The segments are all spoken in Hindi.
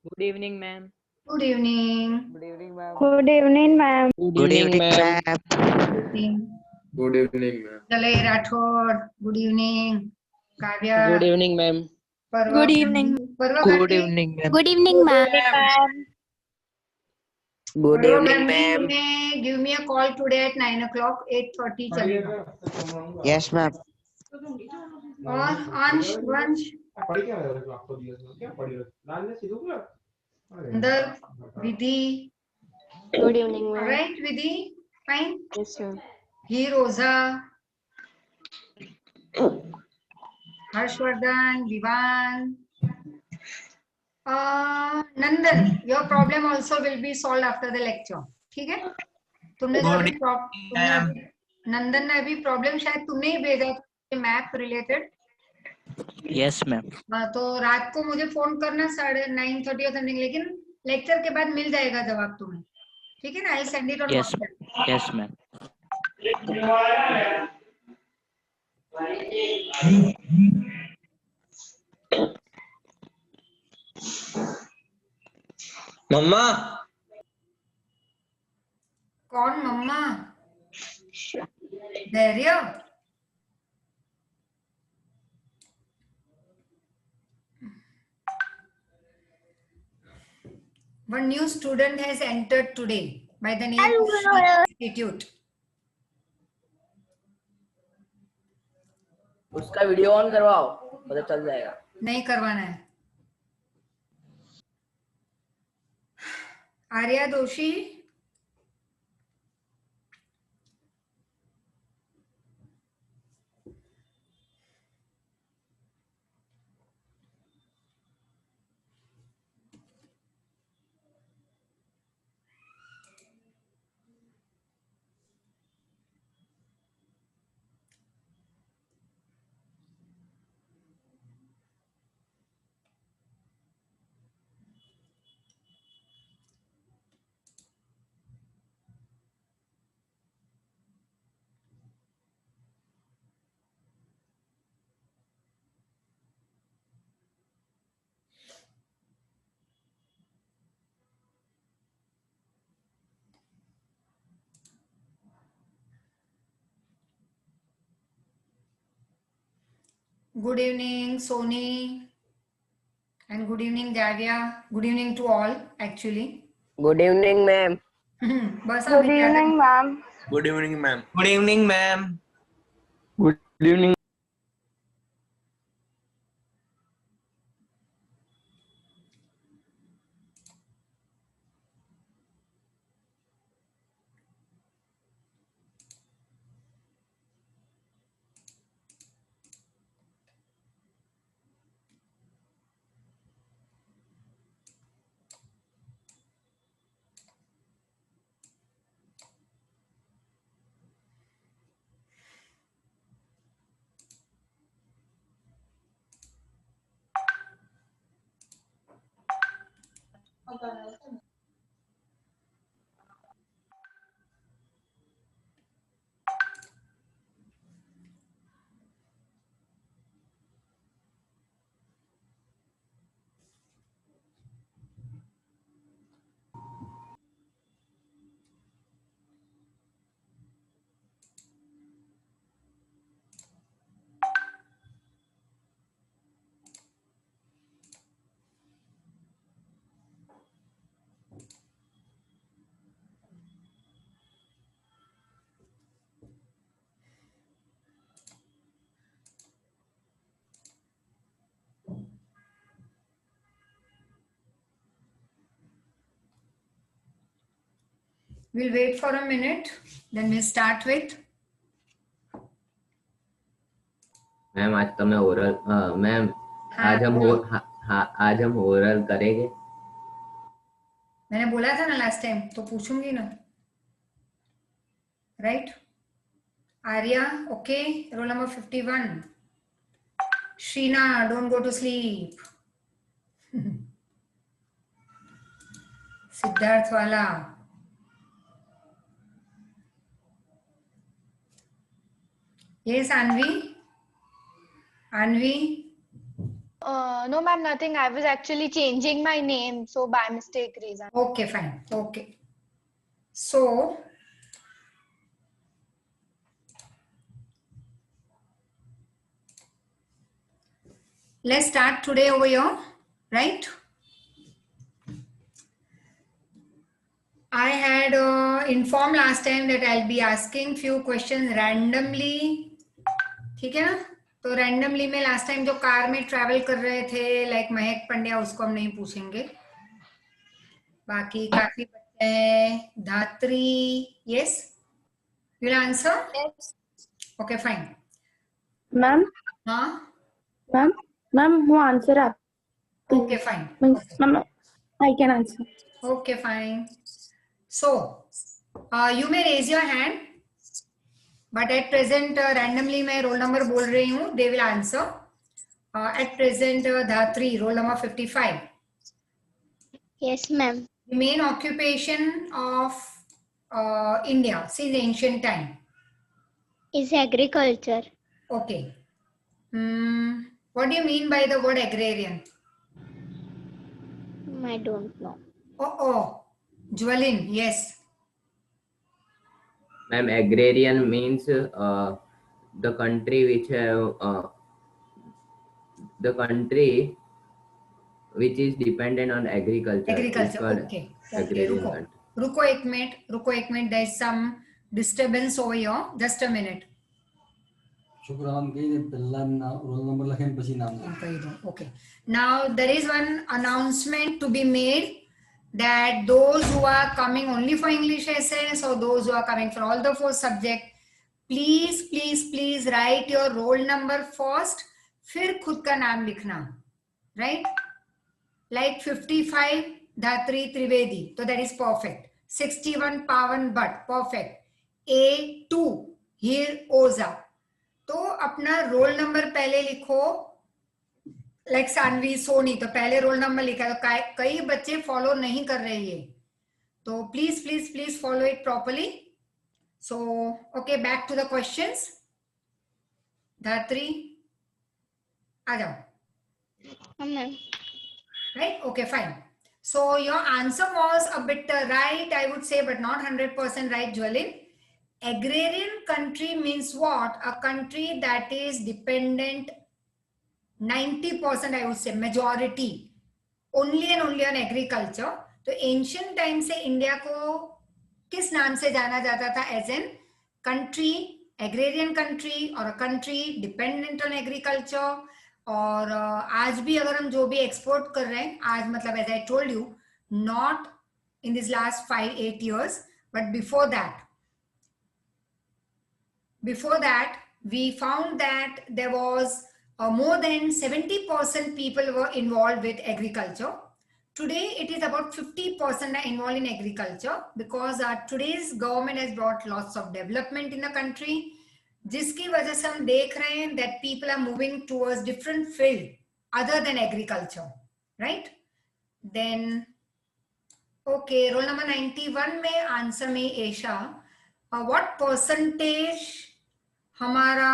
Good evening, ma'am. Good evening. Good evening, ma'am. Good evening, ma'am. Good evening, ma'am. Good evening, ma'am. Jalai Rathod. Good evening. Kavya. Good evening, ma'am. Parva. Good evening. Parva Good Gandhi. evening, ma'am. Good evening, ma'am. Good Parva evening, Gandhi, you ma'am. may give me a call today at 9 o'clock. 8:30 chalega. Yes, ma'am. और अंश वंश अंदर विधि. Good evening, ma'am. Right, Vidhi? Fine. Yes, sir. He Rosa. Harshvardhan, Vivan. Nandan, your problem also will be solved after the lecture. ठीक है? तुमने जो अभी नंदन ने अभी प्रॉब्लम शायद तुमने ही भेजा था मैप रिलेटेड. Yes, ma'am. तो रात को मुझे फोन करना 9:30 और समथिंग, लेकिन लेक्चर के बाद मिल जाएगा जवाब तुम्हें. ठीक है ना? I send it on Yes, WhatsApp. yes, ma'am. मम्मा. कौन मम्मा? धैर्य. One new student has entered today by the name of Sri Institute. उसका वीडियो ऑन करवाओ, पता चल जाएगा. नहीं करवाना है. आर्या दोषी. Good evening, Sony. And good evening, Javya. Good evening to all, actually. Good evening, ma'am. बस Good evening, ma'am. Good evening, ma'am. Good evening, ma'am. Good evening. We'll wait for a minute, then we'll start with. Ma'am आज तो मैं ओरल मैम आज हम ओरल करेंगे. मैंने बोला था ना लास्ट टाइम, तो पूछूंगी ना. Right? Arya, okay. Roll number 51. Sheena, don't go to sleep. Siddharth वाला. Yes, Anvi. Anvi. No, ma'am, nothing. I was actually changing my name, so by mistake reason. Okay, fine. Okay. So, let's start today over here, right? I had informed last time that I'll be asking few questions randomly. ठीक है ना? तो randomly में last time जो कार में travel कर रहे थे, like महक पंड्या, उसको हम नहीं पूछेंगे. बाकी काफी बच्चे हैं. धात्री, yes? You'll answer? Yes. Okay, fine. Ma'am, हाँ? ma'am, who answer up? Okay, fine. Ma'am, I can answer. Okay, fine. So, you may raise your hand, but at present randomly मैं roll number बोल रही हूँ. They will answer. At present Dhatri, roll number 55. Yes, ma'am. The main occupation of India since ancient time. Is agriculture. Okay. What do you mean by the word agrarian? I don't know. Oh, Jwalin, yes. Ma'am, agrarian means the country which have the country which is dependent on agriculture. Agriculture, okay. Agrarian रुको country. रुको एक minute. There is some disturbance over here. Just a minute. Okay. Now there is one announcement to be made that those who are coming only for English essays or those who are coming for all the 4 subjects, please write your roll number first. फिर खुद का नाम लिखना, right? Like 55 Dhatri Trivedi, so that is perfect. 61 Pavan Bhatt, perfect. A2 here Oza. तो अपना रोल नंबर पहले लिखो. लाइक सानवी सोनी, तो पहले रोल नंबर लिखा. तो कई बच्चे फॉलो नहीं कर रहे ये, तो please follow it properly. So okay, back to the questions. Dhatri आ जाओ. Ma'am. Right? Okay, fine. So your answer was a bit right, I would say, but not 100% right, Jwalin. Agrarian country means what? A country that is dependent 90%, I would say, majority, only and only on agriculture. तो ancient time से इंडिया को किस नाम से जाना जाता था? As in country, agrarian country, or a country dependent on agriculture. और आज भी अगर हम जो भी एक्सपोर्ट कर रहे हैं, आज मतलब as I told you, not in this last 5-8 years, but before that we found that there was more than 70% people were involved with agriculture. Today it is about 50% are involved in agriculture because today's government has brought lots of development in the country, जिसकी वजह से हम देख रहे हैं that people are moving towards different field other than agriculture, right? Then okay, roll number 91 में आंसर में एशा, what percentage हमारा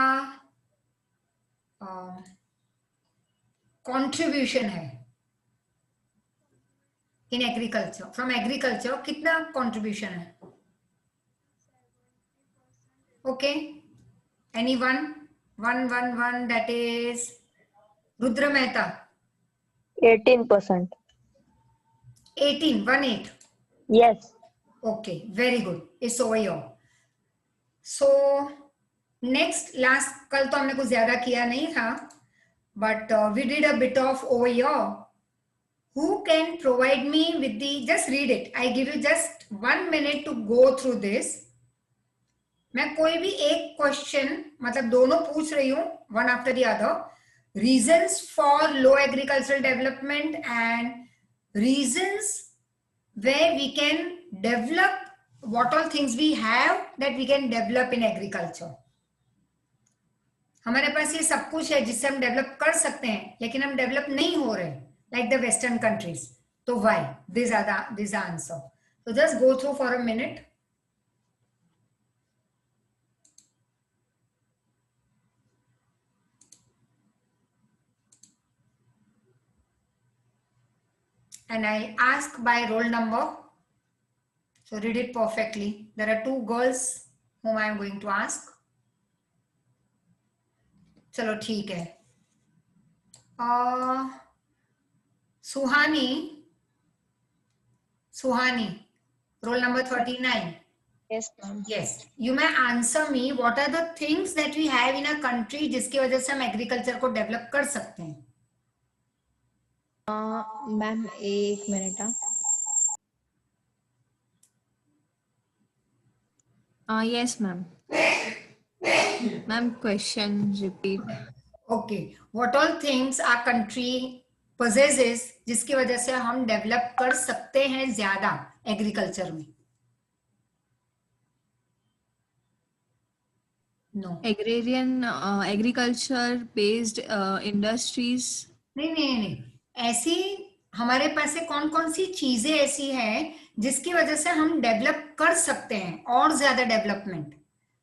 contribution है in agriculture, from agriculture कितना contribution है? Okay, anyone? One, that is Rudra Mehta. 18%. 18. Yes. Okay, very good. It's over here. So next, last कल तो हमने कुछ ज्यादा किया नहीं था, but we did a bit of over here. Who can provide me with the, just read it. I give you just 1 minute to go through this. मैं कोई भी एक क्वेश्चन, मतलब दोनों पूछ रही हूँ, one after the other. Reasons for low agricultural development and reasons where we can develop, what all things we have that we can develop in agriculture. हमारे पास ये सब कुछ है जिससे हम डेवलप कर सकते हैं, लेकिन हम डेवलप नहीं हो रहे, like the Western countries. तो why? These are the answer. So just go through for a minute. and I'll ask by roll number. So read it perfectly. There are 2 girls whom I am going to ask. चलो ठीक है. Suhani, roll number 39. Yes, ma'am. Yes, you may answer me. What are the things that we have in a country जिसकी वजह से हम एग्रीकल्चर को डेवलप कर सकते हैं? मैम एक minute. Yes, ma'am. Ma'am, question repeat. Okay, what all things our country possesses जिसकी वजह से हम डेवलप कर सकते हैं ज्यादा एग्रीकल्चर में? No. Agrarian, agriculture based industries. नहीं, ऐसी हमारे पास से कौन कौन सी चीजें ऐसी हैं जिसकी वजह से हम डेवलप कर सकते हैं और ज्यादा डेवलपमेंट?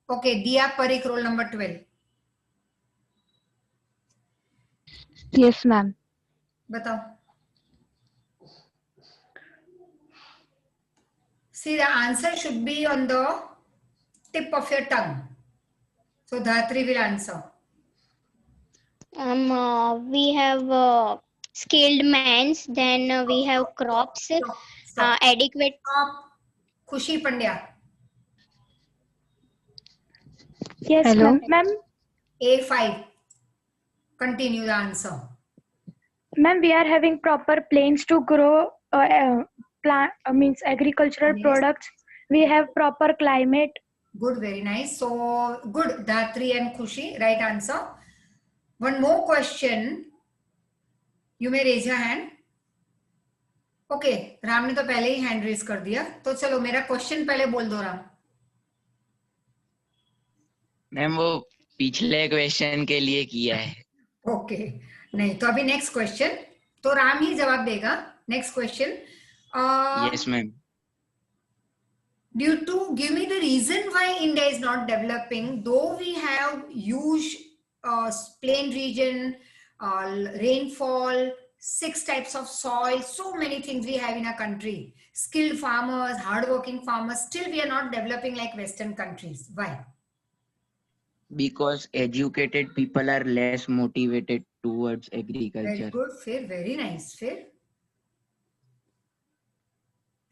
ओके, दिया Parikh, roll number 12. Yes, ma'am. बताओ. See, the answer should be on the tip of your tongue. So Dhatri will answer. We have skilled mans, then we have crops, Stop. adequate. Stop. Khushi Pandya. Yes, Hello. ma'am. A5. Continue the answer. Ma'am, we are having proper plains to grow means agricultural Yes. products. We have proper climate. Good, very nice. So good, Dhatri and Khushi, right answer. One more question. You may raise your hand. Okay, Ram ने तो पहले ही हैंड रेज कर दिया, तो चलो मेरा क्वेश्चन पहले बोल दो राम. मैम वो पिछले क्वेश्चन के लिए किया है. ओके, नहीं तो अभी नेक्स्ट क्वेश्चन तो राम ही जवाब देगा. Next question. Yes ma'am. Due to, give me the reason why India is not developing, though we have huge plain region, rainfall, 6 types of soil, so many things we have in our country, skilled farmers, hardworking farmers, still we are not developing like Western countries. Why? Because educated people are less motivated towards agriculture. Very good, Phil, very nice, Phil.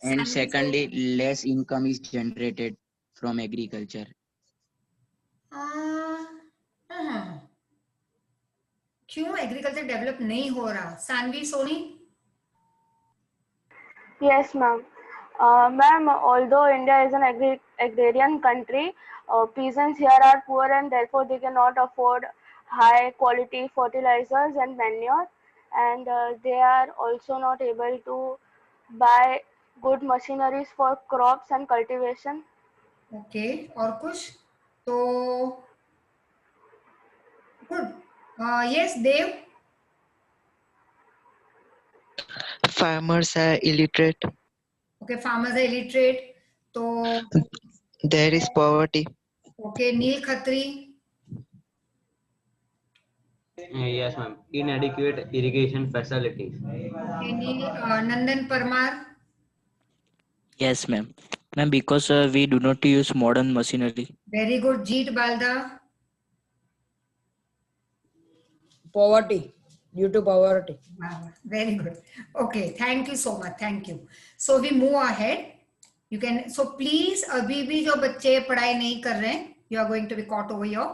And secondly, less income is generated from agriculture. क्यों एग्रीकल्चर डेवलप नहीं हो रहा? Saanvi, Soni? Yes, ma'am. Ma'am, although India is an agrarian country, peasants here are poor and therefore they cannot afford high quality fertilizers and manure, and they are also not able to buy good machineries for crops and cultivation. Okay, और कुछ? तो good. Yes, Dev. Farmers are illiterate. Okay, farmers are illiterate. तो There is poverty. okay, Neil Khatri. Yes, ma'am. Inadequate irrigation facilities. Okay, Neil, Nandan Parmar. Yes ma'am. Ma'am, because we do not use modern machinery. Very good, Jeet Balda. Poverty, due to poverty. Wow, very good. Okay, thank you so much. Thank you. So we move ahead. You can, so please, अभी भी जो बच्चे पढ़ाई नहीं कर रहे हैं, you are going to be caught over here.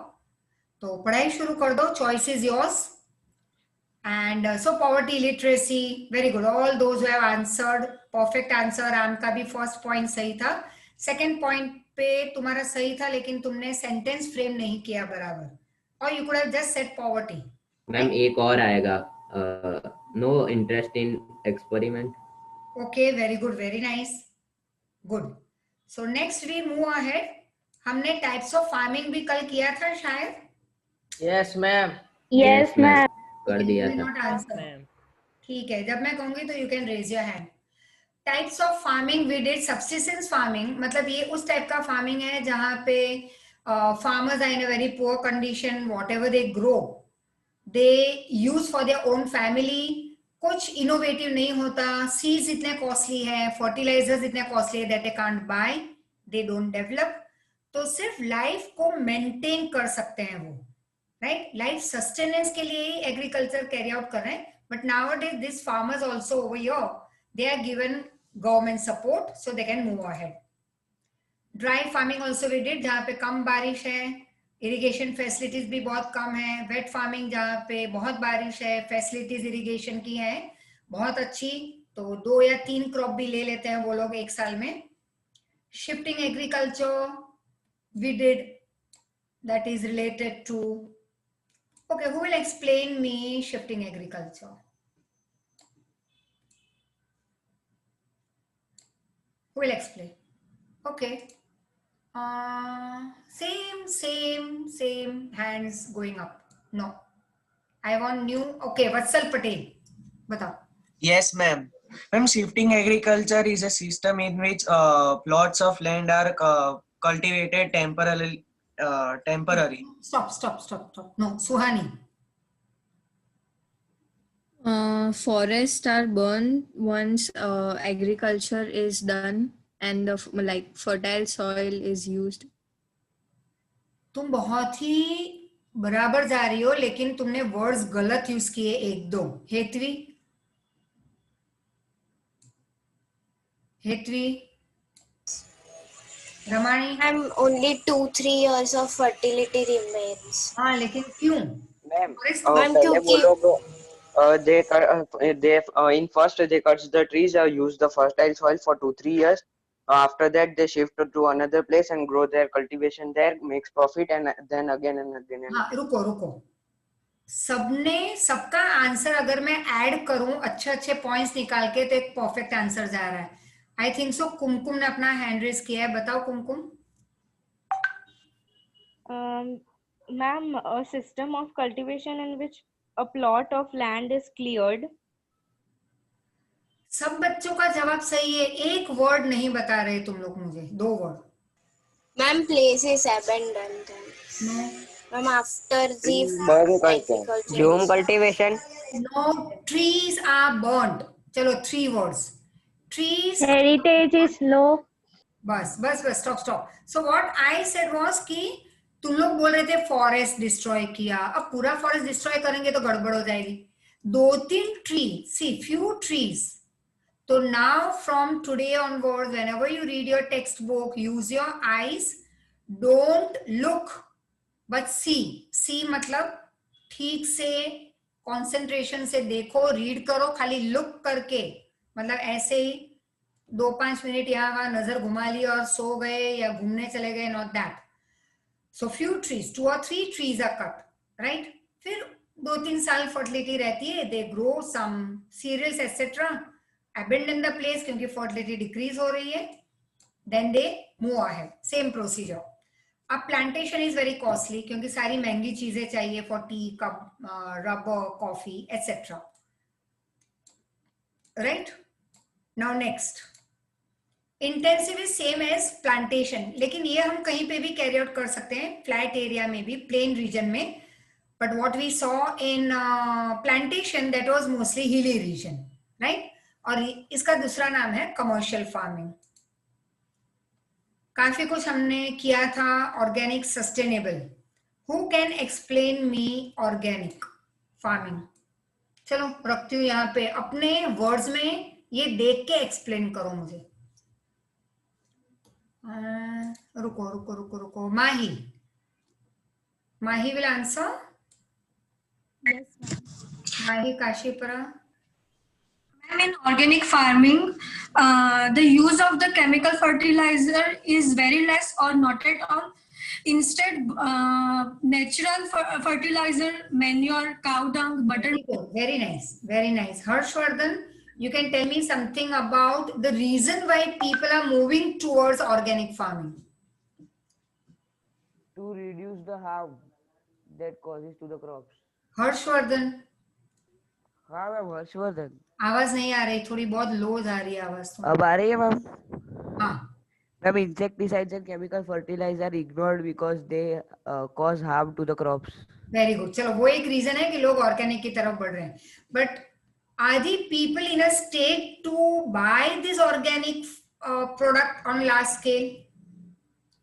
तो पढ़ाई शुरू कर दो. Choice is yours. And so poverty, literacy, very good. All those who have answered, perfect answer. Ram का भी first point सही था. Second point पे तुम्हारा सही था, लेकिन तुमने sentence frame नहीं किया बराबर. Or you could have just said poverty. Ma'am एक और आएगा. No interest in experiment. Okay, very good, very nice. Good. So next we move ahead. हमने types of farming भी कल किया था शायद. Yes ma'am. Yes, ma'am. कर दिया You may था. not answer. ठीक है, जब मैं कहूंगी तो you can raise your hand. Types of farming we did subsistence farming. मतलब ये उस type का farming है जहाँ पे farmers are in a very poor condition. Whatever they grow, they use for their own family कुछ इनोवेटिव नहीं होता, सीड्स इतने कॉस्टली है, फर्टिलाइजर्स इतने कॉस्टली है that they can't buy, they don't develop. तो सिर्फ लाइफ को मेंटेन कर सकते हैं वो, राइट? लाइफ सस्टेनेंस के लिए ही एग्रीकल्चर कैरी आउट कर रहे हैं. But nowadays this farmers also over here they are given government support so they can move ahead. Dry farming also we did, जहाँ पे कम बारिश है, इरिगेशन फैसिलिटीज भी बहुत कम है. वेट फार्मिंग जहाँ पे बहुत बारिश है, फैसिलिटीज इरिगेशन की है बहुत अच्छी, तो 2 या 3 क्रॉप भी ले लेते हैं वो लोग एक साल में. Shifting agriculture we did, that is related to, okay, who will explain me shifting agriculture? Who will explain? Okay, same hands going up. No, I want new. Okay, Vatsal Patel, batao. Yes, ma'am. Ma'am, shifting agriculture is a system in which plots of land are cultivated temporarily. Stop. No, Suhani. Forests are burned once agriculture is done and the like fertile soil is used. तुम बहुत ही बराबर जा रही हो, लेकिन तुमने वर्ड्स गलत यूज किए 1-2. Hetvi, Ramani. I'm only 2-3 years of fertility remains. हाँ, लेकिन क्यों? Ma'am in first they cut the trees, use the fertile soil for 2-3 years. After that they shift to another place and grow their cultivation there, makes profit, and then again and again. हाँ, रुको. सबका आंसर अगर मैं ऐड करूं अच्छे पॉइंट्स निकाल के तो एक परफेक्ट आंसर जा रहा है. I think so. कुमकुम ने अपना हैंड रेज किया है, बताओ कुमकुम. Ma'am, a system of cultivation in which a plot of land is cleared. सब बच्चों का जवाब सही है, एक वर्ड नहीं बता रहे तुम लोग मुझे. 2 word. Ma'am, place is abandoned. No. Ma'am, after the Doom cultivation. No, trees are burnt. चलो 3 words. Trees. Heritage is low. बस. Stop. So what I said was कि तुम लोग बोल रहे थे फॉरेस्ट डिस्ट्रॉय किया. अब पूरा फॉरेस्ट डिस्ट्रॉय करेंगे तो गड़बड़ हो जाएगी. 2-3 tree, C few trees. So now from today onwards, whenever you read your textbook, use your eyes. Don't look, but see. See मतलब ठीक से concentration से देखो, read करो. खाली look करके मतलब ऐसे ही 2-5 मिनट यहाँ वहाँ नजर घुमा ली और सो गए या घूमने चले गए. Not that. So few trees, 2 or 3 trees are cut, right? फिर 2-3 साल fertility रहती है. They grow some cereals etc. Abandon the place क्योंकि fertility decrease हो रही है. Then they move ahead. Same procedure. अब plantation is very costly क्योंकि सारी महंगी चीजें चाहिए for tea, cup, rubber, coffee, etc. Right? Now next. Intensive is same as plantation, लेकिन ये हम कहीं पे भी carry out कर सकते हैं, flat area में भी, plain region में. But what we saw in plantation, that was mostly hilly region, right? और इसका दूसरा नाम है कमर्शियल फार्मिंग. काफी कुछ हमने किया था organic sustainable. Who can explain me organic farming? चलो रखती हूँ यहाँ पे. अपने वर्ड्स में ये देख के एक्सप्लेन करो मुझे. रुको. Mahi will answer. Mahi Kashipura. In organic farming, the use of the chemical fertilizer is very less or not at all. Instead, natural fertilizer, manure, cow dung, butter. Very nice. Harshvardhan, you can tell me something about the reason why people are moving towards organic farming. To reduce the harm that causes to the crops. Harshvardhan. हाँ मैम, हर्षवर्धन. आवाज नहीं आ रही, थोड़ी बहुत लो जा रही है आवाज. अब आ रही है मैम? हाँ ma'am, insecticides and chemical fertilizer are ignored because they cause harm to the crops. Very good. चलो वो एक रीजन है कि लोग ऑर्गेनिक की तरफ बढ़ रहे हैं. But are the people in a state to buy this organic product on large scale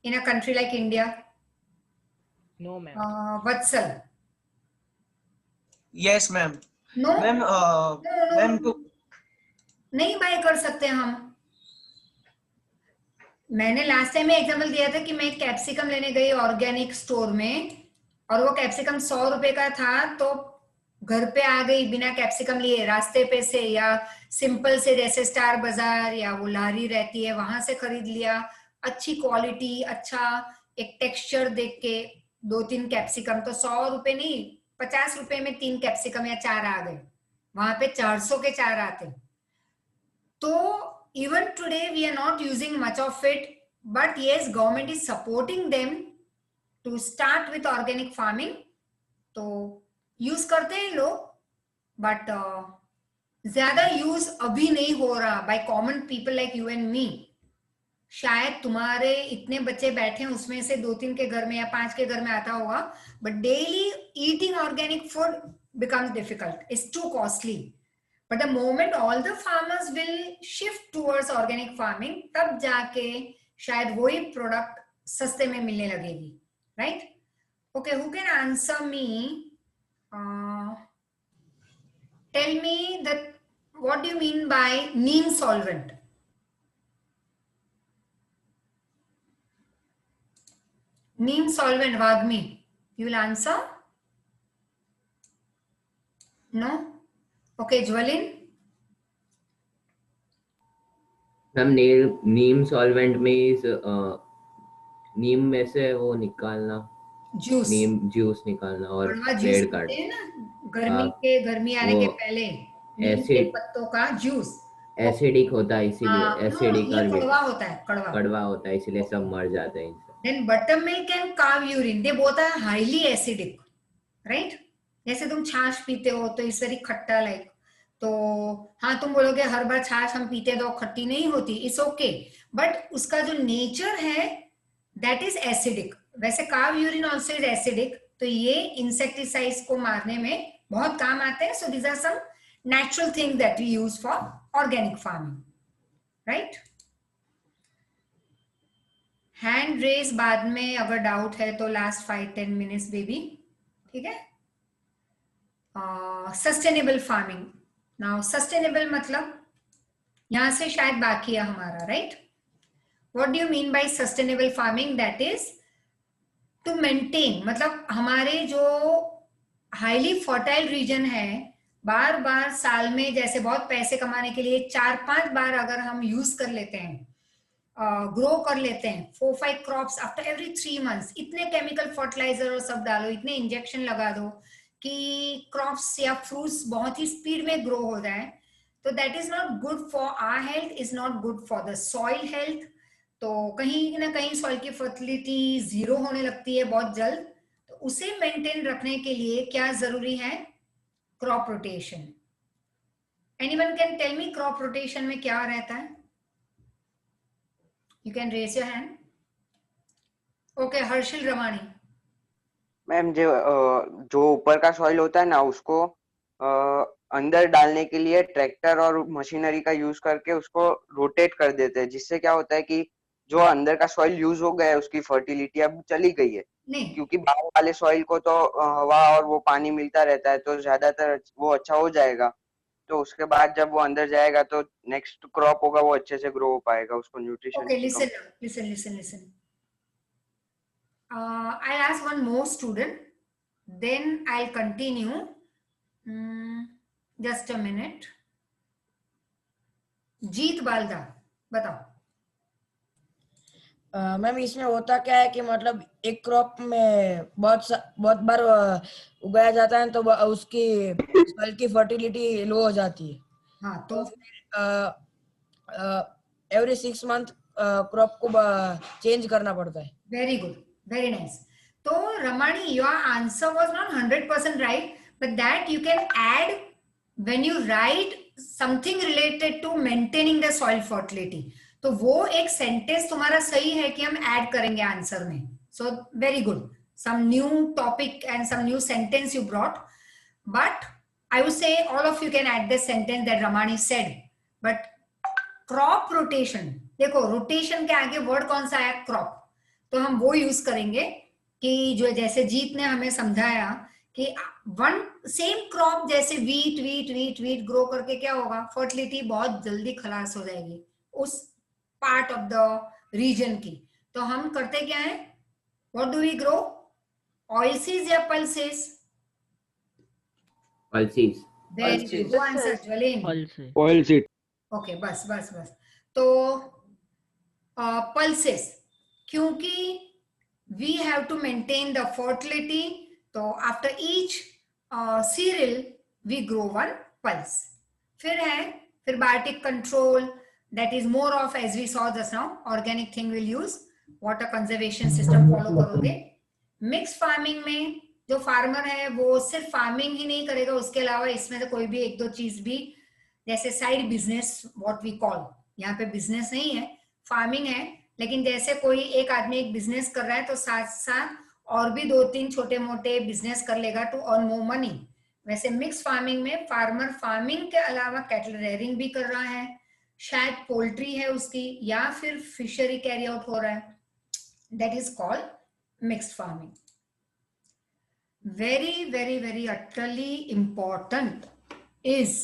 in a country like India? No, ma'am. Vatsal. Yes, ma'am. No? Ma'am, ma'am, नहीं बाय कर सकते हम. मैंने लास्ट टाइम में एग्जांपल दिया था कि मैं कैप्सिकम लेने गई ऑर्गेनिक स्टोर में और वो कैप्सिकम 100 रुपए का था, तो घर पे आ गई बिना कैप्सिकम लिए रास्ते पे से, या सिंपल से जैसे स्टार बाजार या वो लारी रहती है वहां से खरीद लिया, अच्छी क्वालिटी, अच्छा एक टेक्सचर देख के 2-3 कैप्सिकम, तो 100 रुपए नहीं 50 रुपए में 3 कैप्सिकम या 4 आ गए, वहां पे 400 के 4 आते. तो even today we are not using much of it, but yes, government is supporting them to start with organic farming. तो यूज करते हैं लोग, बट ज्यादा यूज अभी नहीं हो रहा by common people like you and me. शायद तुम्हारे इतने बच्चे बैठे हैं उसमें से 2-3 के घर में या 5 के घर में आता होगा, but daily eating organic food becomes difficult. It's too costly. But the moment all the farmers will shift towards organic farming, तब जाके शायद वही प्रोडक्ट सस्ते में मिलने लगेगी, right? Okay, who can answer me? Tell me that what do you mean by neem solvent? Neem solvent, Vagmi. You will answer? No? Okay, Jwalin. Ma'am नीम सॉल्वेंट में इस नीम में से वो निकालना, जूस, नीम जूस निकालना और जूस पेड़ काट, ना गर्मी आने के पहले नीम के पत्तों का जूस एसिडिक होता है, इसीलिए एसिडिक और कड़वा होता है, कड़वा होता है, इसलिए सब मर जाते हैं इनसे. Then buttermilk and cow urine, they both are highly acidic, right? जैसे तुम छाछ पीते हो तो इस वेरी खट्टा लाइक, तो हाँ तुम बोलोगे हर बार छाछ हम पीते तो खट्टी नहीं होती, इट्स ओके, बट उसका जो नेचर है दैट इज एसिडिक. वैसे काव यूरिन आल्सो इज एसिडिक, तो ये इंसेक्टिसाइड्स को मारने में बहुत काम आते हैं. So these are some natural things that we use for organic farming, right? Hand raise बाद में अगर डाउट है तो लास्ट 5-10 मिनट्स बेबी, ठीक है? Sustainable farming. नाउ सस्टेनेबल मतलब यहां से शायद बाकी है हमारा, right? What do you mean by sustainable farming? That is to maintain, मतलब हमारे जो हाईली फर्टाइल रीजन है, बार बार साल में जैसे बहुत पैसे कमाने के लिए 4-5 बार अगर हम यूज कर लेते हैं, ग्रो कर लेते हैं 4-5 क्रॉप्स आफ्टर एवरी 3 months, इतने केमिकल फर्टिलाइजर और सब डालो, इतने इंजेक्शन लगा दो कि क्रॉप्स या फ्रूट्स बहुत ही स्पीड में ग्रो हो जाए, तो that is not good for our health, is not good for the soil health. तो कहीं ना कहीं सॉइल की फर्टिलिटी 0 होने लगती है बहुत जल्द. तो उसे मेंटेन रखने के लिए क्या जरूरी है? Crop rotation. Anyone can tell me crop rotation में क्या रहता है? You can raise your hand. Okay, Harshil Rawani. Ma'am जो ऊपर का सॉइल होता है ना, उसको अंदर डालने के लिए ट्रैक्टर और मशीनरी का यूज करके उसको रोटेट कर देते हैं, जिससे क्या होता है कि जो अंदर का सॉइल यूज हो गया है उसकी फर्टिलिटी अब चली गई है, क्योंकि बाहर वाले सॉइल को तो हवा और वो पानी मिलता रहता है, तो ज्यादातर वो अच्छा हो जाएगा. तो उसके बाद जब वो अंदर जाएगा तो नेक्स्ट क्रॉप होगा वो अच्छे से ग्रो हो पाएगा, उसको nutrition. Okay, listen. I'll ask one more student, then I'll continue. Just a minute. जीत बालदा, बताओ. मैम इसमें होता क्या है कि मतलब एक क्रॉप में बहुत बार उगाया जाता है, तो उसकी सॉइल की फर्टिलिटी लो हो जाती है. हाँ, तो एवरी 6 month क्रॉप को चेंज करना पड़ता है. Very good, very nice. So Ramani, your answer was not 100% right, but that you can add when you write something related to maintaining the soil fertility. तो वो एक सेंटेंस तुम्हारा सही है कि हम ऐड करेंगे आंसर में. So very good. Some new topic and some new sentence you brought. But I would say all of you can add the sentence that Ramani said, but crop rotation, देखो rotation के आगे word कौन सा है? crop. तो हम वो यूज करेंगे कि जो जैसे जीत ने हमें समझाया कि वन सेम क्रॉप जैसे वीट ग्रो करके क्या होगा, फर्टिलिटी बहुत जल्दी खलास हो जाएगी उस पार्ट ऑफ द रीजन की. तो हम करते क्या है, what do we grow, oilseeds या pulses? Pulses. Very good answer Jwalin. Pulses. Okay बस. तो पल्सेस, क्योंकि we have to maintain the fertility, so after each cereal we grow one pulse. फिर biotic control, that is more of, as we saw just now, organic thing will use, water conservation system follow करोगे. Mixed farming में जो farmer है वो सिर्फ farming ही नहीं करेगा, उसके अलावा इसमें से कोई भी एक दो चीज भी जैसे side business what we call, यहाँ पे business नहीं है, farming है, लेकिन जैसे कोई एक आदमी एक बिजनेस कर रहा है तो साथ साथ और भी दो तीन छोटे मोटे बिजनेस कर लेगा टू अर्न मोर मनी. वैसे मिक्स फार्मिंग में फार्मर फार्मिंग के अलावा कैटल रेयरिंग भी कर रहा है, शायद पोल्ट्री है उसकी, या फिर फिशरी कैरी आउट हो रहा है. That is called mixed farming. Very very very utterly important is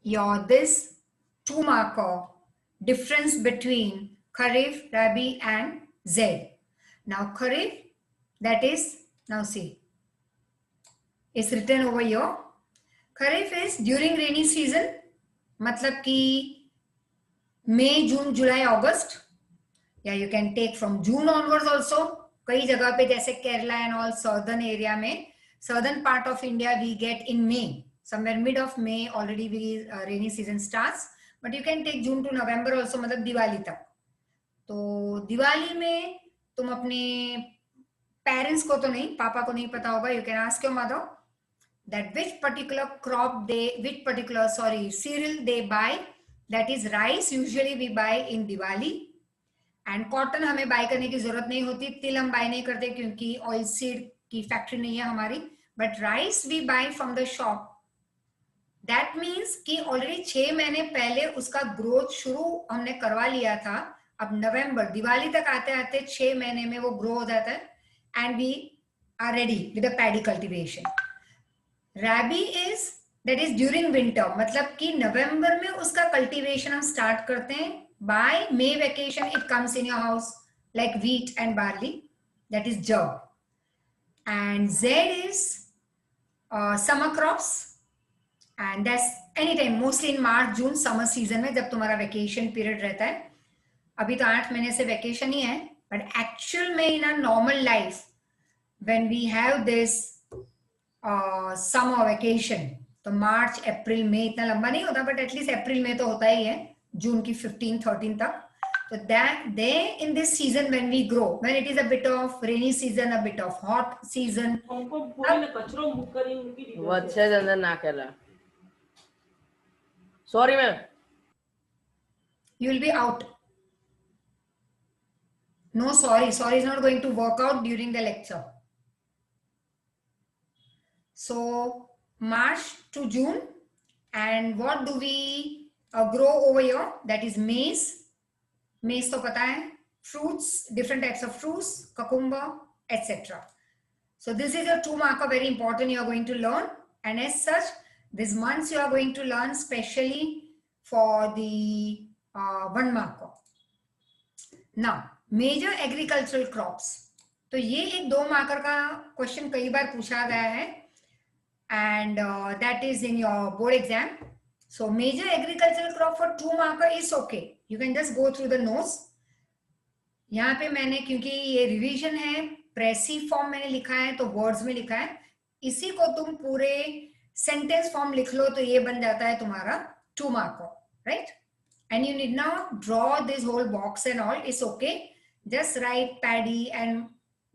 your this 2 marker difference between Kharif, Rabi and Zaid. Now Kharif, that is, now see, it's written over here. Kharif is during rainy season, मतलब कि May, June, July, August. Yeah, you can take from June onwards also. कई जगह पे जैसे Kerala and all southern area में, southern part of India we get in May. Somewhere mid of May already rainy season starts. But you can take June to November also, मतलब दिवाली तक. तो दिवाली में तुम अपने पेरेंट्स को तो नहीं, पापा को नहीं पता होगा, you can ask your mother that which particular crop they, which particular cereal they buy, that is rice. Usually we buy in Diwali. And cotton हमें बाय करने की जरूरत नहीं होती, तिल हम बाय नहीं करते क्योंकि ऑयल सीड की फैक्ट्री नहीं है हमारी, but rice we buy from the shop. That means कि ऑलरेडी 6 महीने पहले उसका ग्रोथ शुरू हमने करवा लिया था. अब नवंबर दिवाली तक आते आते 6 महीने में वो ग्रो हो जाता है and we are ready with the paddy cultivation. Rabi is that is during winter, मतलब कि नवंबर में उसका कल्टीवेशन हम स्टार्ट करते हैं. By May vacation it comes in your house like wheat and barley, that is जर्ब. And zaid is summer crops and that's any time, mostly in March June summer season में जब तुम्हारा वेकेशन पीरियड रहता है. अभी तो 8 महीने से वेकेशन ही है, बट एक्चुअल में in a normal life when we have this summer vacation, तो मार्च अप्रैल मई इतना लंबा नहीं होता, बट एटलीस्ट अप्रैल में तो होता ही है, जून की 15-13 तक. तो that they in this season when we grow, when it is a bit of rainy season, a bit of hot season. वच्छे अंदर ना केला, sorry ma'am, you will be out. No, sorry is not going to work out during the lecture. So March to June, and what do we grow over here? That is maize. Maize तो पता है, fruits, different types of fruits, cucumber, etc. So this is your 2 marker, very important, you are going to learn, and as such these months you are going to learn specially for the 1 marker. Now major agricultural crops, तो ये एक 2 मार्कर का क्वेश्चन कई बार पूछा गया है and that is in your board exam. So major agricultural crop for 2 marker is okay, you can just go through the notes. यहाँ पे मैंने, क्योंकि ये रिवीजन है, प्रेसी फॉर्म मैंने लिखा है तो वर्ड्स में लिखा है, इसी को तुम पूरे सेंटेंस फॉर्म लिख लो तो ये बन जाता है तुम्हारा 2 marker, right. And you need not draw this whole box and all, it's okay. Just write paddy and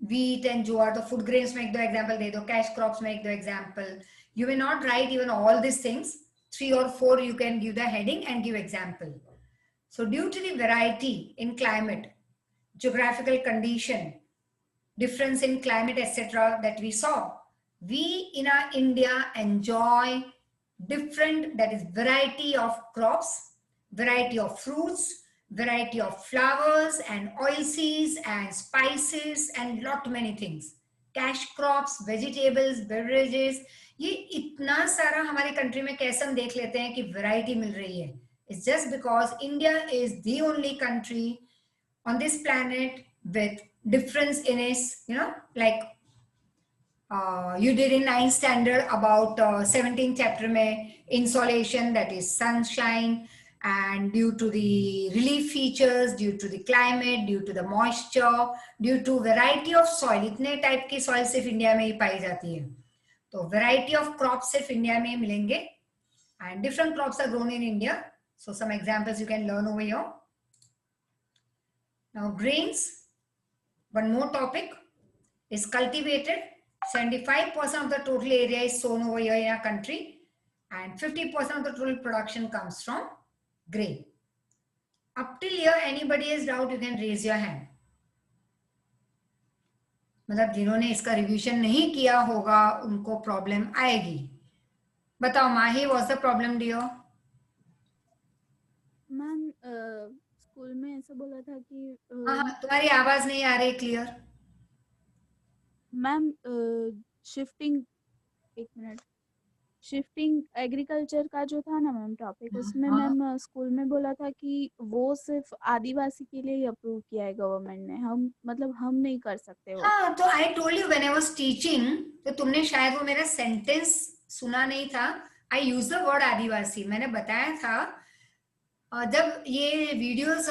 wheat and jowar, the food grains make the example, they do cash crops make the example. You may not write even all these things, 3 or 4 you can give the heading and give example. So due to the variety in climate, geographical condition, difference in climate, etc. that we saw, we in our India enjoy different, that is variety of crops, variety of fruits, variety of flowers and oilseeds and spices and lot many things. Cash crops, vegetables, beverages, ये इतना सारा हमारे कंट्री में कैसे हम देख लेते हैं कि वैरायटी मिल रही है. It's just because India is the only country on this planet with difference in its, you know, like you did in 9th standard about 17th chapter mein insolation, that is sunshine, and due to the relief features, due to the climate, due to the moisture, due to variety of soil, इतने टाइप की soil सिर्फ इंडिया में ही पाई जाती है. तो variety of crops सिर्फ इंडिया में मिलेंगे, and different crops are grown in India. So some examples you can learn over here. Now grains, one more topic, is cultivated. 75% of the total area is sown over here in our country, and 50% of the total production comes from grain. Up till here, anybody has doubt, you can raise your hand. मतलब जिन्होंने इसका रिवीजन नहीं किया होगा उनको प्रॉब्लम आएगी. बताओ Mahi, what's the problem dear? Ma'am school में ऐसा बोला था कि हाँ, तुम्हारी आवाज नहीं आ रही क्लियर. मैम शिफ्टिंग, एक मिनट, शिफ्टिंग एग्रीकल्चर का जो था ना मैम टॉपिक, उसमें मैम स्कूल में बोला था कि वो सिर्फ आदिवासी के लिए ही अप्रूव किया है गवर्नमेंट ने, हम मतलब हम नहीं कर सकते वो. हाँ, तो I told you when I was teaching, तो तुमने शायद वो मेरा सेंटेंस सुना नहीं था. आई यूज द वर्ड आदिवासी. मैंने बताया था जब ये वीडियोस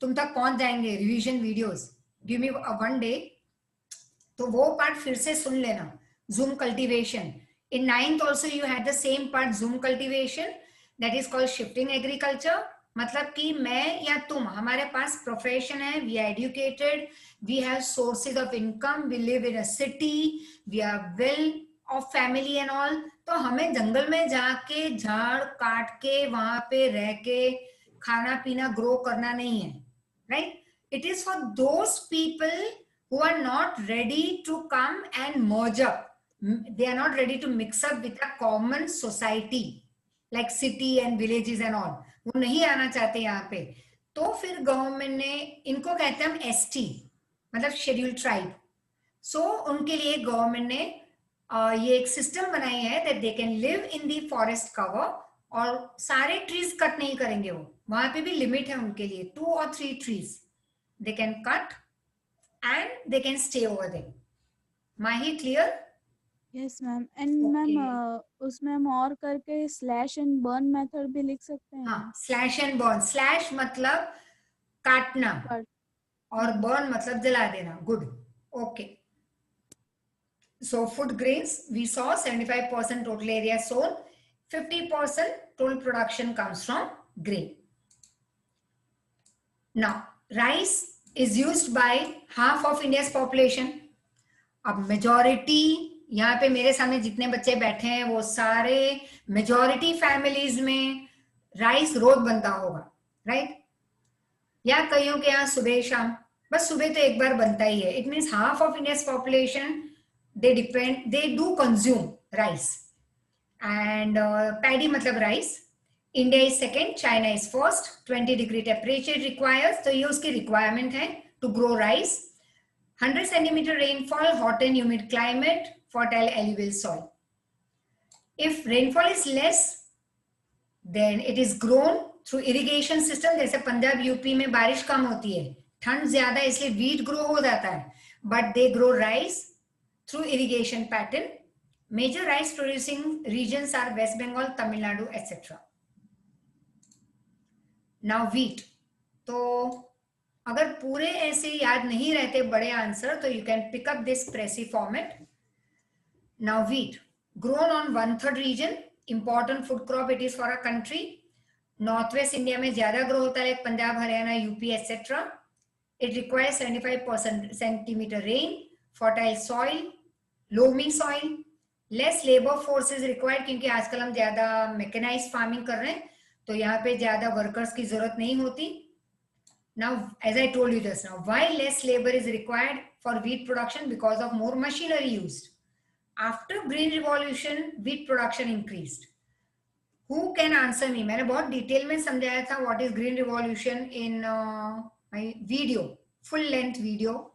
तुम तक पहुंच जाएंगे, revision videos, give me one day, तो वो पार्ट फिर से सुन लेना. Zoom cultivation. In 9th also you had the same part, Zoom cultivation, that is called shifting agriculture. मतलब कि मैं या तुम, हमारे पास प्रोफेशन है, we are educated, we have sources of income, we live in a city, we are well of family and all. तो हमें जंगल में जाके झाड़ काट के वहां पे रह के खाना पीना ग्रो करना नहीं है, right? It is for those people who are not ready to come and merge up. They are not ready to mix up with a common society like city and villages and all. वो नहीं आना चाहते यहाँ पे. तो फिर गवर्नमेंट ने, इनको कहते हैं हम ST, मतलब शेड्यूल्ड ट्राइब. सो उनके लिए गवर्नमेंट ने ये एक सिस्टम बनाई है that they can live in the forest cover, और सारे ट्रीज कट नहीं करेंगे वो. वहां पे भी लिमिट है उनके लिए, 2 or 3 trees they can cut and they can stay over there. Mahi, clear? Yes ma'am. And ma'am उसमें हम और करके स्लैश एंड बर्न मेथड भी लिख सकते हैं. हाँ, स्लैश एंड बर्न. स्लैश मतलब काटना और बर्न मतलब जला देना. Good, okay. So food grains, we saw 75% total area sown, 50% total production comes from grain. Now rice is used by half of India's population. अब majority, यहाँ पे मेरे सामने जितने बच्चे बैठे हैं वो सारे मेजॉरिटी फैमिलीज में राइस रोज बनता होगा, राइट? या कईयों के यहाँ सुबह शाम, बस सुबह तो एक बार बनता ही है. It means half of India's population they do consume rice. And paddy मतलब rice. India is second, China is first. 20-degree temperature requires, तो ये उसकी requirement है to grow rice. 100 centimeter rainfall, hot and humid climate, fertile alluvial soil. If rainfall is less, then it is grown through irrigation system. जैसे पंजाब यूपी में बारिश कम होती है, ठंड ज्यादा, इसलिए wheat grow हो जाता है, but they grow rice through irrigation pattern. Major rice producing regions are West Bengal, Tamil Nadu, etc. Now wheat. तो अगर पूरे ऐसे याद नहीं रहते बड़े आंसर, तो you can pick up this Pressy format. Now wheat, grown on 1/3 region, important food crop it is for a country. Northwest India में ज्यादा grow होता है, Punjab, Haryana, UP, etc. It requires 75% centimeter rain, fertile soil, loamy soil, less labor force is required, क्योंकि आजकल हम ज्यादा mechanized farming कर रहे हैं, तो यहाँ पे ज्यादा workers की जरूरत नहीं होती. Now, as I told you just now, why less labor is required for wheat production? Because of more machinery used. after green revolution wheat production increased. Who can answer me? मैंने बहुत डिटेल में समझाया था what is green revolution in my video, full length video.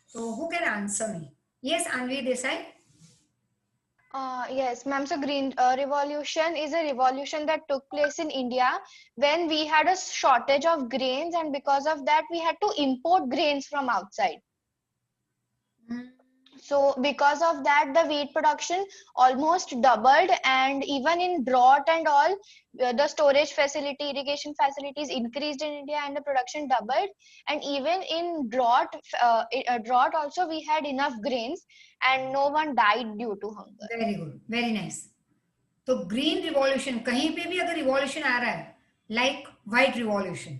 So who can answer me? Yes, Anvi Desai. Yes, ma'am. So green revolution is a revolution that took place in India when we had a shortage of grains, and because of that we had to import grains from outside. So because of that the wheat production almost doubled, and even in drought and all, the storage facility, irrigation facilities increased in India and the production doubled. And even in drought also we had enough grains and no one died due to hunger. Very good, very nice. तो ग्रीन रिवॉल्यूशन, कहीं पे भी अगर रिवॉल्यूशन आ रहा है लाइक व्हाइट रिवॉल्यूशन,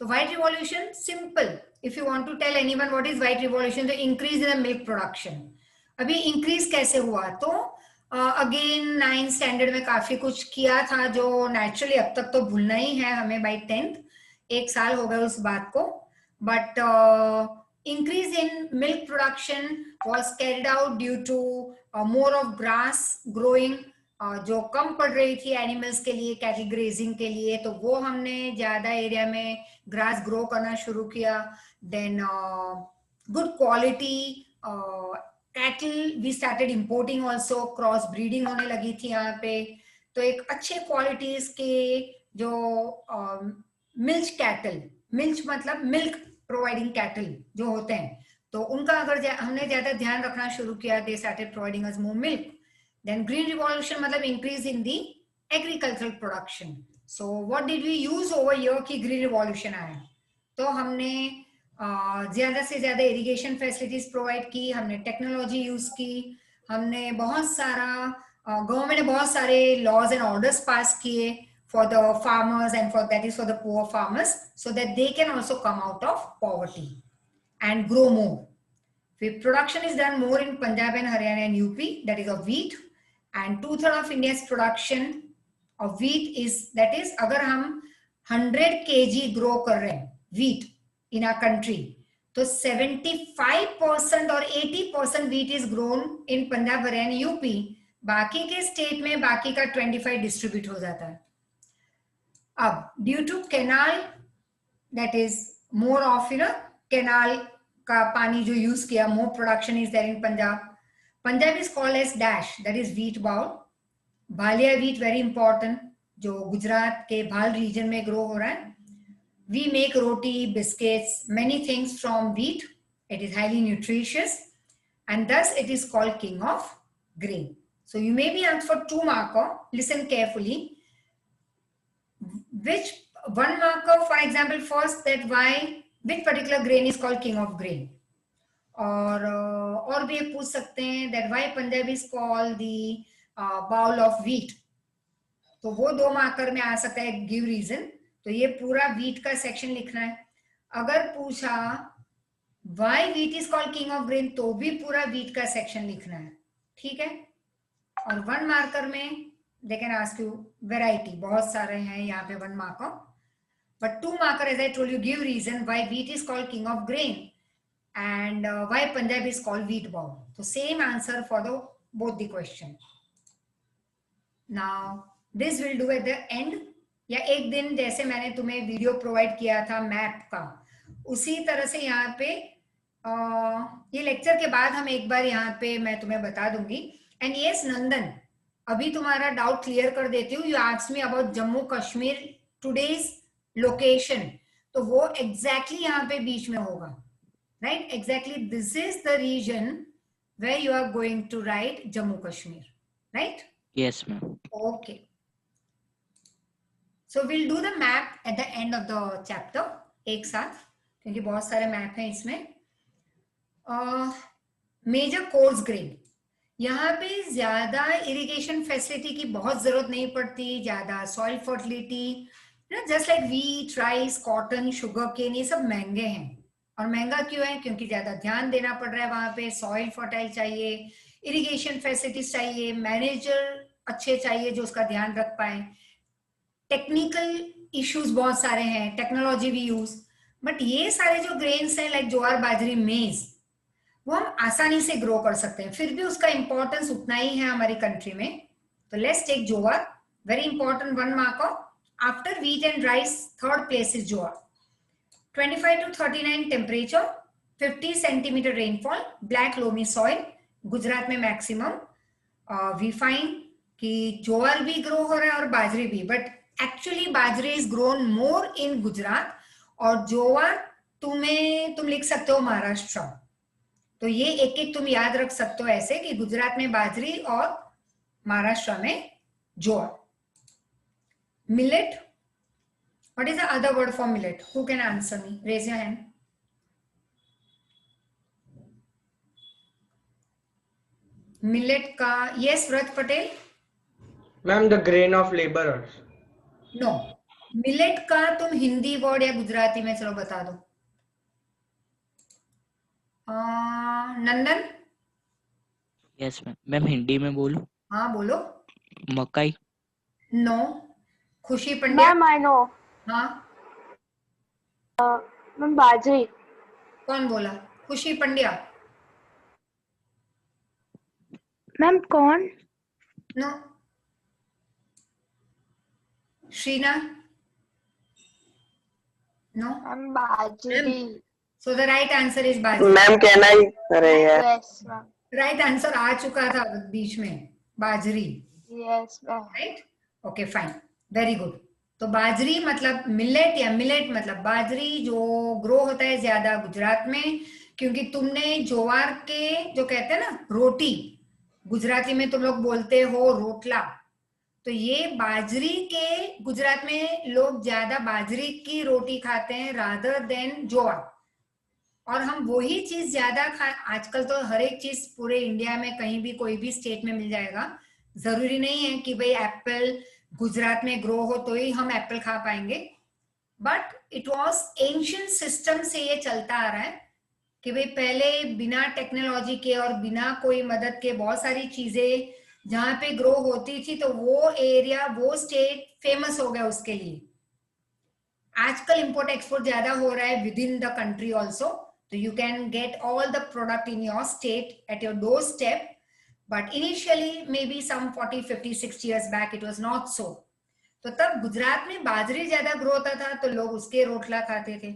तो white revolution simple, if you want to tell anyone what is white revolution, तो increase in the milk production. अभी इंक्रीज कैसे हुआ? तो अगेन 9th स्टैंडर्ड में काफी कुछ किया था जो नेचुरली अब तक तो भूलना ही है हमें बाय 10th, 1 साल हो गया उस बात को. But increase in milk production was carried out due to more of grass growing, जो कम पड़ रही थी एनिमल्स के लिए, कैटल ग्रेजिंग के लिए, तो वो हमने ज्यादा एरिया में ग्रास ग्रो करना शुरू किया. Then good quality cattle we started importing also, cross breeding होने लगी थी यहाँ पे. तो एक अच्छे क्वालिटीज के जो मिल्च कैटल, मिल्च मतलब मिल्क प्रोवाइडिंग कैटल जो होते हैं, तो उनका अगर हमने ज्यादा ध्यान रखना शुरू किया, they started providing us more milk. Then green revolution मतलब increase in the agricultural production. So what did we use over here कि ग्रीन रिवॉल्यूशन आया? तो हमने ज्यादा से ज्यादा इरिगेशन फैसिलिटीज प्रोवाइड की, हमने टेक्नोलॉजी यूज की, हमने बहुत सारा गवर्नमेंट ने बहुत सारे लॉज एंड ऑर्डर्स पास किए for the farmers, and for that is for the poor farmers, so that they can also come out of poverty and grow more. The production is done more in Punjab and Haryana and UP, that is of wheat, and 2/3 of India's production of wheat is, that is अगर हम 100 kg grow कर रहे हैं wheat in our country, तो 75% और 80% wheat is grown in Punjab, Haryana, UP. बाकी के स्टेट में बाकी का 25 डिस्ट्रीब्यूट हो जाता है. अब due to canal, that is more of canal का पानी जो यूज किया, more production is there in Punjab. Punjab is called as dash, that is wheat bowl. भालिया व्हीट वेरी इंपॉर्टेंट, जो गुजरात के भाल रीजन में ग्रो हो रहा है. We make roti, biscuits, many things from wheat. It is highly nutritious and thus it is called king of grain. So you may be asked for 2 marker. Listen carefully. Which one marker, for example, first that which particular grain is called king of grain, और भी पूछ सकते हैं that why Punjab is called the bowl of wheat. तो वो 2 मार्कर में आ सकता है, give reason. तो ये पूरा wheat का सेक्शन लिखना है. अगर पूछा why wheat is called king of grain, तो भी पूरा wheat का सेक्शन लिखना है, ठीक है. और 1 मार्कर में they can ask you variety, बहुत सारे हैं यहाँ पे 1 marker, but 2 marker as I told you give reason why wheat is called king of grain and why Punjab is called wheat bowl. So same answer for the both the question. Now this will do at the end, या एक दिन जैसे मैंने तुम्हें वीडियो प्रोवाइड किया था मैप का, उसी तरह से यहाँ पे ये लेक्चर के बाद हम एक बार यहाँ पे मैं तुम्हें बता दूंगी. एंड यस नंदन, अभी तुम्हारा डाउट क्लियर कर देती हूँ. You asked me about Jammu Kashmir today's location, तो वो एग्जैक्टली यहाँ पे बीच में होगा, right? Exactly this is the region where you are going to write Jammu Kashmir, right? Yes ma'am. Okay, so will do the map at the end of the chapter एक साथ, क्योंकि बहुत सारे मैप हैं इसमें. मेजर कोर्स ग्रेन, यहाँ पे ज्यादा इरिगेशन फैसिलिटी की बहुत जरूरत नहीं पड़ती, ज्यादा soil fertility, just like wheat, rice, cotton, sugar cane, ये सब महंगे हैं. और महंगा क्यों है? क्योंकि ज्यादा ध्यान देना पड़ रहा है वहां पे. सॉइल फर्टाइल चाहिए, इरिगेशन फैसिलिटीज चाहिए, मैनेजर अच्छे चाहिए जो उसका ध्यान रख पाए, टेक्निकल इश्यूज बहुत सारे हैं, टेक्नोलॉजी भी यूज. बट ये सारे जो ग्रेन्स हैं लाइक ज्वार, बाजरी, मेज, वो हम आसानी से ग्रो कर सकते हैं, फिर भी उसका इंपॉर्टेंस उतना ही है हमारी कंट्री में. तो लेट्स टेक जोवर, very important, 1 mark. After wheat and rice third place is जोवर. 25 to 39 temperature, 50 centimetre rainfall, black loamy soil, Gujarat में मैक्सिमम. वी फाइंड कि जोवर भी ग्रो हो रहा है और बाजरी भी, बट एक्चुअली बाजरी इज ग्रोन मोर इन गुजरात और जोवर तुम लिख सकते हो महाराष्ट्र. तो ये एक एक तुम याद रख सकते हो ऐसे कि गुजरात में बाजरी और महाराष्ट्र में jowar. Millet, what is the other word for millet? Who can answer me? Raise your hand. Millet का, yes Vrat Patel. Ma'am the grain of labourers. No, millet का तुम हिंदी वर्ड या गुजराती में चलो बता दो. Nandan. Yes ma'am. Ma'am Hindi में बोलो. हाँ बोलो. मकई. No. Khushi Pandya. Ma'am I know. हाँ मैम बाजरी. कौन बोला? खुशी पंड्या. मैम कौन? नो. श्रीना. नो. मैम बाजरी. So the right answer is bajri. Ma'am कहना ही, अरे यार. Yes ma'am. Right answer आ चुका था बीच में, बाजरी. Yes ma'am. Right? Okay fine. Very good. तो बाजरी मतलब मिलेट या मिलेट मतलब बाजरी जो ग्रो होता है ज्यादा गुजरात में, क्योंकि तुमने ज्वार के जो कहते हैं ना रोटी, गुजराती में तुम लोग बोलते हो रोटला, तो ये बाजरी के गुजरात में लोग ज्यादा बाजरी की रोटी खाते हैं रादर देन ज्वार. और हम वही चीज ज्यादा आजकल तो हर एक चीज पूरे इंडिया में कहीं भी कोई भी स्टेट में मिल जाएगा. जरूरी नहीं है कि भाई एप्पल गुजरात में ग्रो हो तो ही हम एप्पल खा पाएंगे, but it was ancient system से ये चलता आ रहा है कि भाई पहले बिना टेक्नोलॉजी के और बिना कोई मदद के बहुत सारी चीजें जहां पे ग्रो होती थी तो वो एरिया, वो स्टेट फेमस हो गया उसके लिए. आजकल इंपोर्ट एक्सपोर्ट ज्यादा हो रहा है with in the country also, so you can get all the product in your state at your doorstep, but initially maybe some 40 50 60 years back it was not so. तो तब गुजरात में बाजरी ज्यादा ग्रो होता था तो लोग उसके रोटला खाते थे.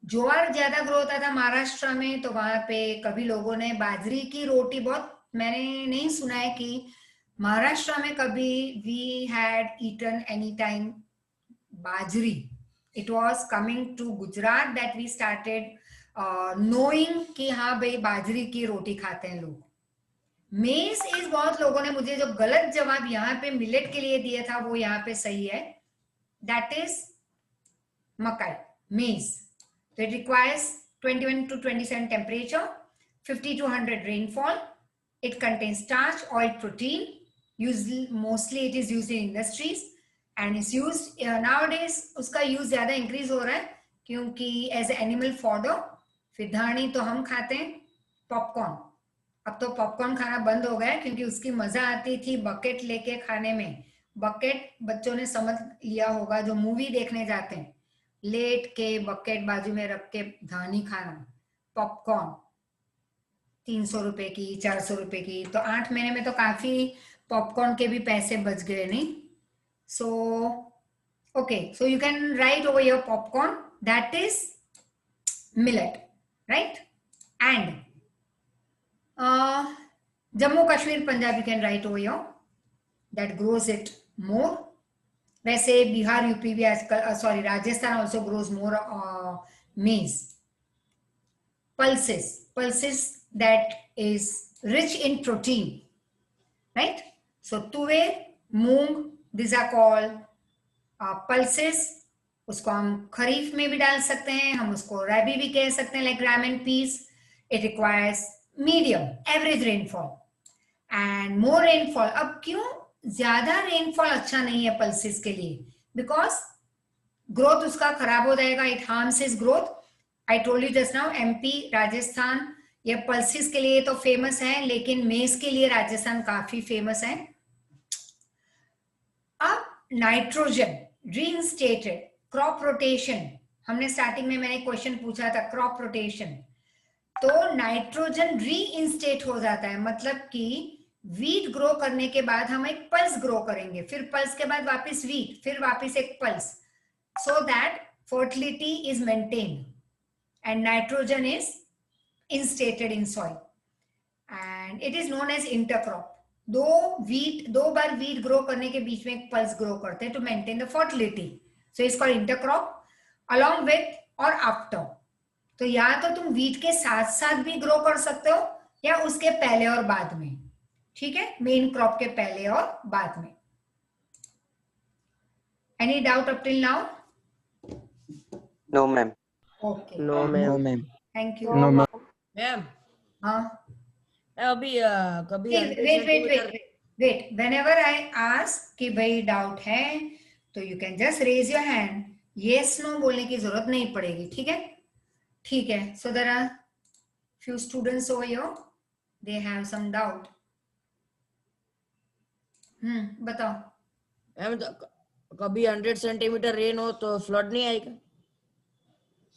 ज्वार ज्यादा ग्रो होता था महाराष्ट्र में, तो वहां पे कभी लोगों ने बाजरी की रोटी, बहुत मैंने नहीं सुना है कि महाराष्ट्र में कभी we had eaten any time bajri. It was coming to Gujarat that we started knowing कि हाँ भाई बाजरी की रोटी खाते हैं लोग. मेज इज, बहुत लोगों ने मुझे जो गलत जवाब यहाँ पे मिलेट के लिए दिया था वो यहाँ पे सही है, दैट इज मकई, मेज. तो it requires 21 to 27 temperature, 50 to 100 rainfall. It contains starch, oil, protein. Mostly it is used in industries and is used nowadays. उसका यूज ज्यादा इंक्रीज हो रहा है क्योंकि एज एनिमल फॉडर. फिर धानी तो हम खाते हैं. पॉपकॉर्न, अब तो पॉपकॉर्न खाना बंद हो गया क्योंकि उसकी मजा आती थी बकेट लेके खाने में. बकेट बच्चों ने समझ लिया होगा जो मूवी देखने जाते हैं, लेट के बकेट बाजू में रख के धानी खाना. पॉपकॉर्न 300 रुपए की, 400 रुपए की, तो 8 महीने में तो काफी पॉपकॉर्न के भी पैसे बच गए नहीं. So okay, so you can write over your popcorn, that is millet, right? And Jammu Kashmir, Punjab you can write over here, that grows it more. वैसे बिहार यूपी भी आजकल, sorry Rajasthan also grows more maize. Pulses that is rich in protein, right? So tuver, moong, these are called pulses. उसको हम खरीफ में भी डाल सकते हैं, हम उसको रबी भी कह सकते हैं, like gram and peas. It requires medium average rainfall and more rainfall. अब क्यों ज्यादा रेनफॉल अच्छा नहीं है पल्सेस के लिए? बिकॉज ग्रोथ उसका खराब हो जाएगा, it harms his growth. I told you just now, MP, Rajasthan ये पल्सेस के लिए तो फेमस है, लेकिन मेज के लिए राजस्थान काफी फेमस है. अब नाइट्रोजन रीइंस्टेटेड, क्रॉप रोटेशन. हमने स्टार्टिंग में मैंने क्वेश्चन पूछा था क्रॉप रोटेशन. तो नाइट्रोजन री इंस्टेट हो जाता है, मतलब कि वीट ग्रो करने के बाद हम एक पल्स ग्रो करेंगे, फिर पल्स के बाद वापस वीट, फिर वापस एक pulse, so that fertility is maintained and nitrogen is instated in soil, and it is known as intercrop. दो बार वीट ग्रो करने के बीच में एक पल्स ग्रो करते हैं to maintain the fertility, so it's called intercrop along with और आफ्टर। तो या तो तुम वीट के साथ साथ भी ग्रो कर सकते हो या उसके पहले और बाद में, ठीक है, मेन क्रॉप के पहले और बाद में। Any doubt up till now? No ma'am. Okay, no ma'am. Thank you. No ma'am. Ma'am हाँ, अभी कभी वेट, whenever I ask कि भाई डाउट है तो you can just raise your hand, yes no बोलने की जरूरत नहीं पड़ेगी, ठीक है? ठीक है, so there are few students over here, they have some doubt. बताओ। मैम कभी 100 सेंटीमीटर रेन हो तो फ्लड नहीं आएगा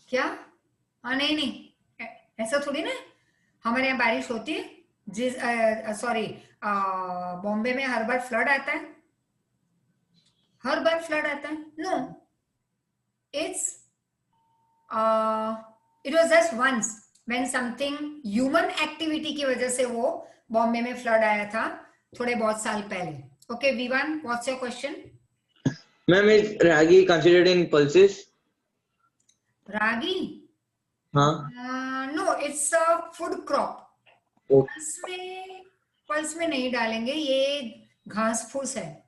क्या? हाँ, नहीं, ऐसा थोड़ी ना, हमारे यहाँ बारिश होती है, सॉरी बॉम्बे में हर बार फ्लड आता है, हर बार फ्लड आता है? No, it was just once when something human activity की वजह से वो बॉम्बे में फ्लड आया था थोड़े बहुत साल पहले। Okay V1, what's your question? Ma'am, is ragi considered in pulses? Ragi? हाँ। No, it's a food crop. Pulse में नहीं डालेंगे, ये घास फूस है।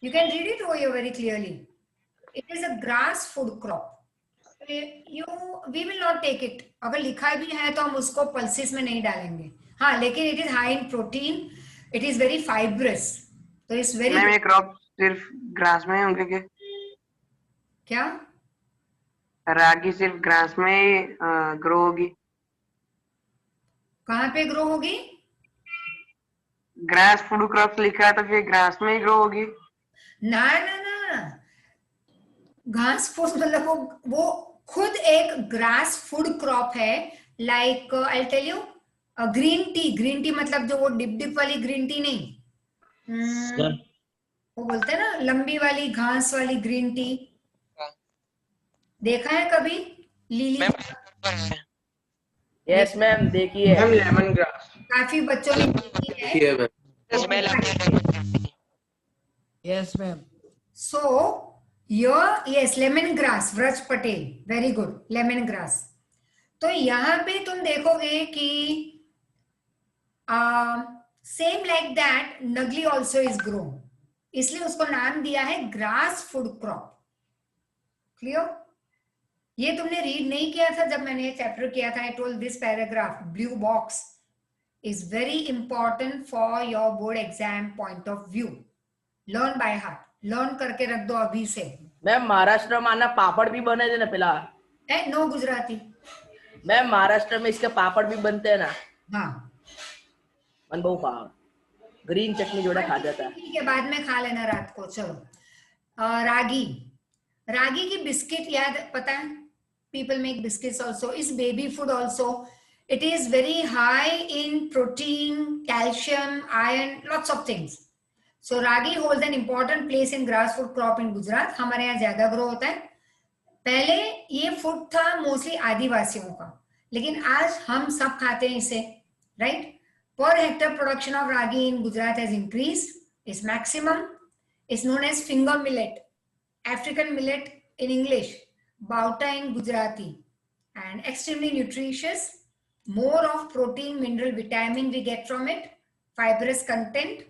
You can read it over very clearly, it is a grass food crop, we will not take it. अगर लिखा भी है तो हम उसको पल्सेस में नहीं डालेंगे। हाँ, लेकिन it is high in protein, it is very fibrous, तो इट्स वेरी। मैम, ये क्रॉप सिर्फ ग्रास में होंगे क्या? रागी सिर्फ ग्रास में ही ग्रो होगी? कहाँ पे ग्रो होगी? ग्रास फूड क्रॉप्स लिखा है तो फिर ग्रास में ही ग्रो होगी? ना, घास फूस मतलब वो खुद एक ग्रास फूड क्रॉप है। Like I tell you, green tea मतलब जो वो डिप वाली ग्रीन टी नहीं, वो बोलते हैं ना लंबी वाली घास वाली ग्रीन टी, देखा है कभी? लीली? यस मैम, देखिए। मैम, लेमन ग्रास काफी बच्चों ने देखी है। Yes ma'am. So yes, lemon grass, Vraj Patel, very good, lemon grass. तो यहाँ पे तुम देखोगे कि same like that Nagli also is grown, इसलिए उसको नाम दिया है ग्रास फूड क्रॉप। क्लियर? ये तुमने रीड नहीं किया था जब मैंने चैप्टर किया था। I told this paragraph, blue box is very important for your board exam point of view. Learn by heart, learn करके रख दो अभी से। मैम, महाराष्ट्र में आना पापड़ भी बने थे ना पहला? नो गुजराती। मैम, महाराष्ट्र में इसके पापड़ भी बनते हैं ना? हाँ, मन बहु पाव ग्रीन चटनी जोड़ा खा जाता है। ठीक है, बाद में खा लेना रात को। चलो, रागी की बिस्किट याद पता है? People make biscuits also, is baby food also. It is very high in protein, calcium, iron, lots of things. So ragi holds an important place in grass food crop in Gujarat. हमारे यहाँ ज्यादा ग्रो होता है। पहले ये फूड था मोस्टली आदिवासियों का, लेकिन आज हम सब खाते हैं इसे, right? Per hectare production of ragi in Gujarat has increased. Its maximum is known as finger millet, African millet in English, bauta in Gujarati, and extremely nutritious. More of protein, mineral, vitamin we get from it, fibrous content.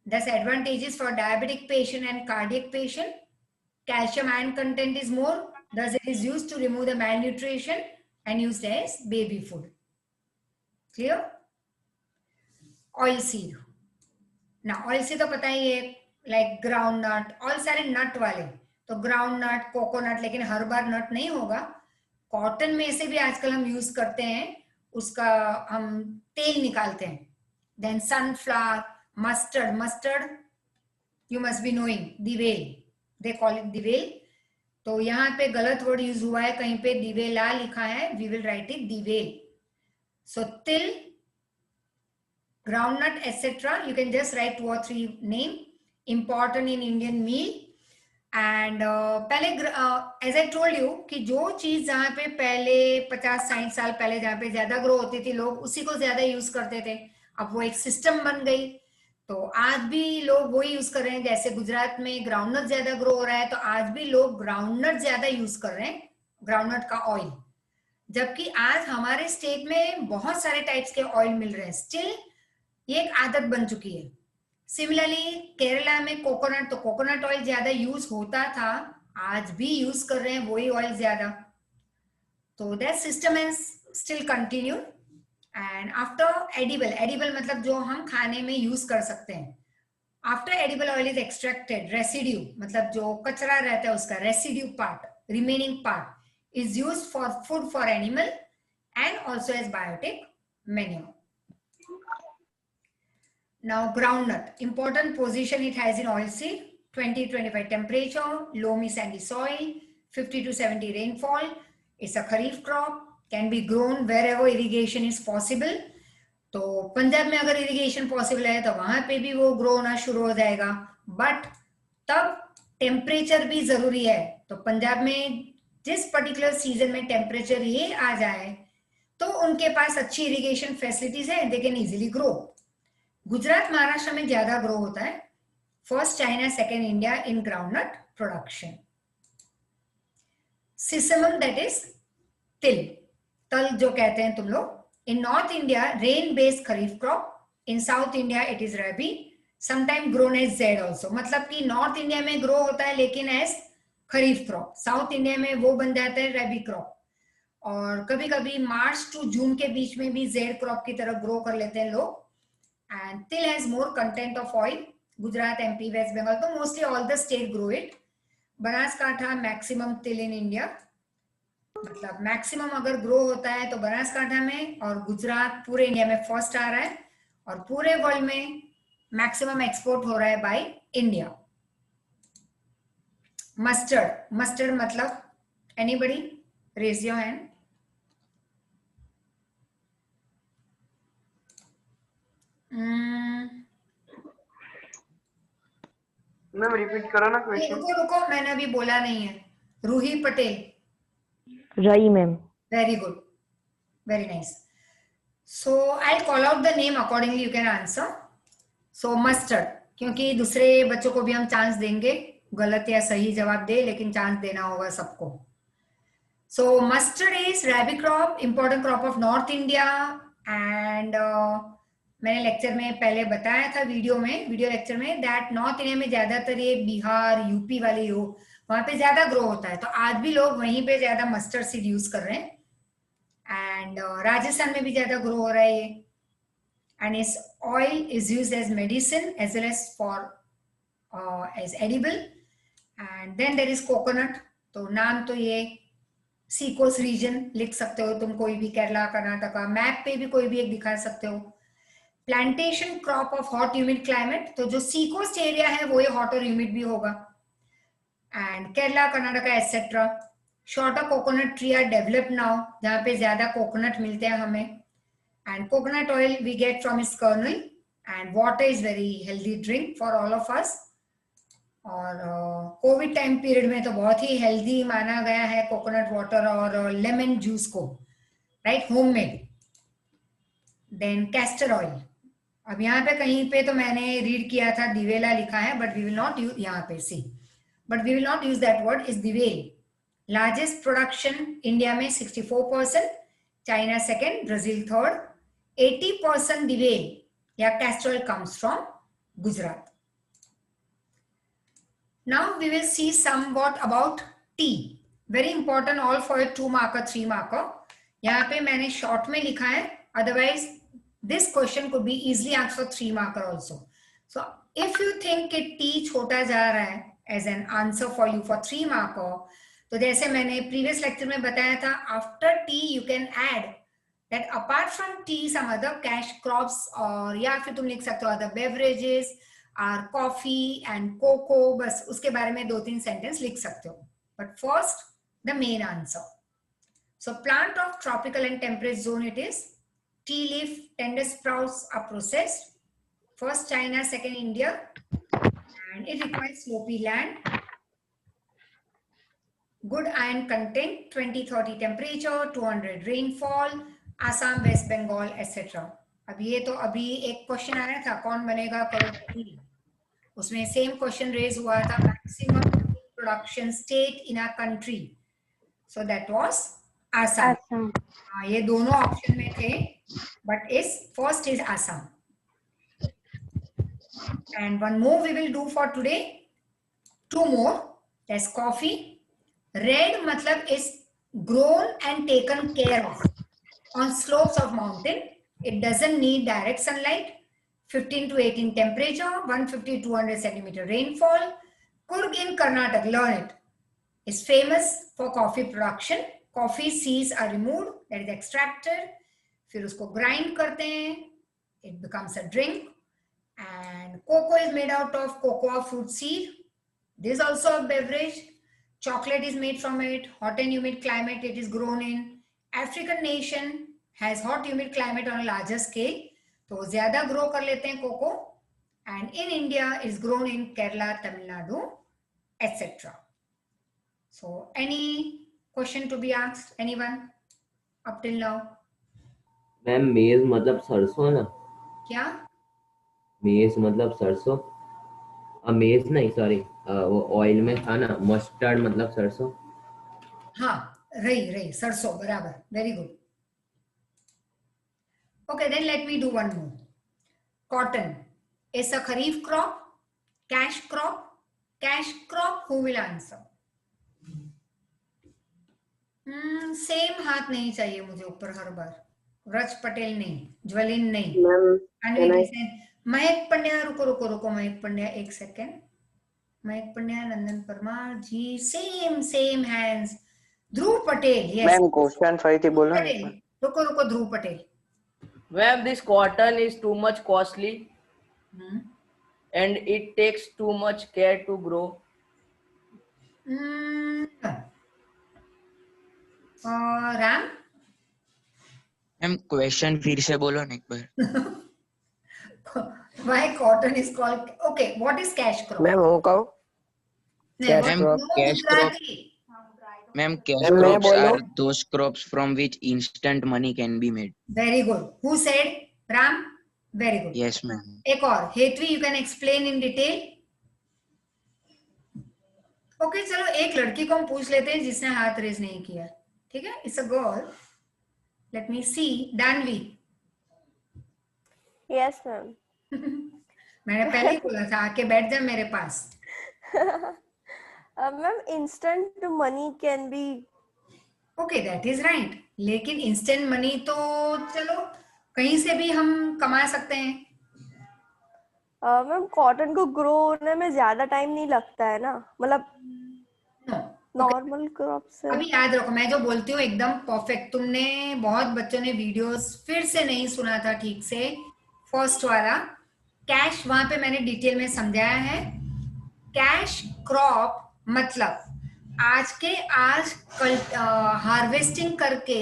Thus advantages for diabetic patient and cardiac patient. Calcium iron content is more. Thus it is used to remove the malnutrition and used as baby food. Clear? Oil seed ना, ऑयल सीड तो पता ही है, लाइक ग्राउंड नट, ऑल सारे नट वाले, तो ग्राउंड नट, कोकोनट, लेकिन हर बार नट नहीं होगा। कॉटन में से भी आजकल हम यूज करते हैं, उसका हम तेल निकालते हैं। Then sunflower, mustard you must be knowing, divel, they call it divel. तो यहाँ पे गलत वर्ड यूज हुआ है, कहीं पे दिवेला लिखा है, we will write it divel. So till, groundnut, etc. You can just write 2 or 3 name important in Indian meal. And पहले as I told you कि जो चीज जहाँ पे पहले 50-60 साल पहले जहाँ पे ज्यादा ग्रो होती थी लोग उसी को ज्यादा यूज करते थे, अब वो एक सिस्टम बन गई। तो आज भी लोग वही यूज कर रहे हैं। जैसे गुजरात में ग्राउंडनट ज्यादा ग्रो हो रहा है तो आज भी लोग ग्राउंडनट ज्यादा यूज कर रहे हैं, ग्राउंडनट का ऑयल। जबकि आज हमारे स्टेट में बहुत सारे टाइप्स के ऑयल मिल रहे हैं, स्टिल ये एक आदत बन चुकी है। सिमिलरली केरला में कोकोनट, तो कोकोनट ऑयल ज्यादा यूज होता था, आज भी यूज कर रहे हैं वही ऑयल ज्यादा। तो that system is still continue. And after edible, edible मतलब जो हम खाने में यूज कर सकते हैं। After edible oil is extracted, residue मतलब जो कचरा रहता है उसका residue part, remaining part is used for food for animal and also as biotic manure. Now groundnut, important position it has in oilseed, 20-25 temperature, loamy sandy soil, 50 to 70 rainfall. It's a kharif crop, can be grown wherever irrigation is possible. तो पंजाब में अगर irrigation possible है तो वहां पे भी वो grow होना शुरू हो जाएगा, but तब temperature भी जरूरी है। तो पंजाब में जिस particular season में temperature ये आ जाए तो उनके पास अच्छी irrigation facilities है, they can easily grow. Gujarat Maharashtra में ज्यादा ग्रो होता है, first China second India in groundnut production. Sesamum that is til, तल जो कहते हैं तुम लोग। In north India rain based kharif crop, in south India it is rabi, sometime grown as zaid also. मतलब कि नॉर्थ इंडिया में ग्रो होता है लेकिन as kharif crop, south India में वो बन जाता है रबी क्रॉप, और कभी कभी मार्च टू जून के बीच में भी जेड क्रॉप की तरह ग्रो कर लेते हैं लोग। And till has more content of oil. Gujarat, MP, West Bengal, so mostly all the state grow it. Banaskantha maximum till in India. मतलब maximum अगर grow होता है तो बनासकांठा में, और गुजरात पूरे इंडिया में फर्स्ट आ रहा है, और पूरे वर्ल्ड में maximum export हो रहा है by India. Mustard, mustard मतलब anybody raise your hand. Ma'am repeat करो ना क्वेश्चन। रुको मैंने अभी बोला नहीं है। रूही पटेल। रही ma'am. Very good, very nice. So I call out the name accordingly, you can answer. So mustard, क्योंकि दूसरे बच्चों को भी हम चांस देंगे, गलत या सही जवाब दे लेकिन चांस देना होगा सबको। So mustard is rabi crop, important crop of north India. And मैंने लेक्चर में पहले बताया था, वीडियो लेक्चर में, दैट नॉर्थ इंडिया में ज्यादातर ये बिहार यूपी वाले हो, वहां पे ज्यादा ग्रो होता है। तो आज भी लोग वहीं पे ज्यादा मस्टर्ड सीड यूज कर रहे हैं। एंड राजस्थान में भी ज्यादा ग्रो हो रहा है ये। एंड इस oil is used as medicine as well as for as edible. And then there is coconut, तो नाम तो ये सी कोस्ट रीजन लिख सकते हो तुम, कोई भी केरला कर्नाटका, मैप पे भी कोई भी एक दिखा सकते हो। Plantation crop of hot humid climate, तो जो सी कोस्ट एरिया है वो ये हॉट और ह्यूमिड भी होगा। And Kerala Karnataka etcetera. Shorter coconut tree are developed now, जहाँ पे ज्यादा कोकोनट मिलते हैं हमें। And coconut oil we get from its kernel, and water is very healthy drink for all of us. और कोविड टाइम पीरियड में तो बहुत ही हेल्दी माना गया है कोकोनट वाटर और लेमन जूस को, right, homemade. Then castor oil, अब यहाँ पे कहीं पे तो मैंने रीड किया था दिवेला लिखा है, but we will not use, यहाँ पे see, but we will not use that word, is divel. Largest production India में 64%, China second, Brazil third. 80% divel या castor oil comes from Gujarat. Now we will see somewhat about tea. Very important all for your 2 marker, 3 marker. यहाँ पे मैंने short में लिखा है, otherwise this question could be easily answered for 3 marker also. So if you think कि tea छोटा जा रहा है as an answer for you for 3 marker, तो जैसे मैंने previous lecture में बताया था, after tea you can add that apart from tea some other cash crops, और या फिर तुम लिख सकते हो other beverages और कॉफी एंड कोको, बस उसके बारे में 2-3 सेंटेंस लिख सकते हो। But first the main answer. So plant of tropical and temperate zone it is, tea leaf tender sprouts are processed. First China, second India, and it requires slopy land. Good iron content, 20-30 temperature, 200 rainfall, Assam, West Bengal, etc. अब ये तो अभी एक क्वेश्चन आया था, कौन बनेगा करोड़पति, उसमें सेम क्वेश्चन रेज हुआ था, maximum production state in a country, so that was Assam. ये दोनों ऑप्शन में थे, बट इस first is Assam. And one more we will do for today. Two more. That's coffee. Red matlab is grown and taken care of on slopes of mountain. It doesn't need direct sunlight. 15 to 18 temperature, 150-200 centimeter rainfall. Kurg in Karnataka, learn it, is famous for coffee production. Coffee seeds are removed, that is extracted. फिर उसको grind करते हैं, it becomes a drink. And cocoa is made out of cocoa fruit seed. This is also a beverage. Chocolate is made from it. Hot and humid climate it is grown in. African nation has hot humid climate on a larger scale. तो ज़्यादा grow कर लेते हैं cocoa. And in India is grown in Kerala, Tamil Nadu, etc. So any question to be asked? Anyone up till now? Ma'am मेज मतलब सरसों ना? क्या? मेज मतलब सरसों? मेज नहीं, सॉरी, वो ऑयल में था ना, मस्टर्ड मतलब सरसों. हाँ, रही सरसों, बराबर, very good. Okay, then let me do one more. Cotton is a kharif crop, cash crop. Cash crop, who will answer? Same हाथ नहीं चाहिए मुझे ऊपर हर बार. व्रज पटेल नहीं, ज्वलिन नहीं, महक पंड्या, रुको महक पंड्या एक सेकेंड. महक पंड्या, नंदन परमार जी, सेम हैंड्स. ध्रुव पटेल, यस मैम क्वेश्चन 5 थी, बोलो ना. रुको ध्रुव Patel. Ma'am, this cotton is too much costly and it takes too much care to grow. Ram, ma'am question फिर से बोलो ना एक बार. Why cotton is called? Okay, what is cash crop? Ma'am वो कहो. Cash crop. Ma'am, cash crops are those crops from which instant money can be made. Very good. Who said? Ram? Very good. Yes, ma'am. एक और, Hetvi, you can explain in detail. Okay, चलो एक लड़की को हम पूछ लेते हैं जिसने हाथ रेज नहीं किया. ठीक है? It's a girl. Let me see. Danvi. Yes, ma'am. मैंने पहले ही बोला था आके बैठ जा मेरे पास. Ma'am, instant money can be. Okay, that is right. लेकिन instant money तो चलो कहीं से भी हम कमा सकते हैं. मैम कॉटन को ग्रो होने में ज्यादा टाइम नहीं लगता है ना, मतलब नॉर्मल क्रॉप से. अभी याद रखो, मैं जो बोलती हूँ एकदम परफेक्ट. तुमने बहुत बच्चों ने वीडियोस फिर से नहीं सुना था ठीक से. फर्स्ट वाला कैश, वहां पे मैंने डिटेल में समझाया है. कैश क्रॉप मतलब आज कल हार्वेस्टिंग करके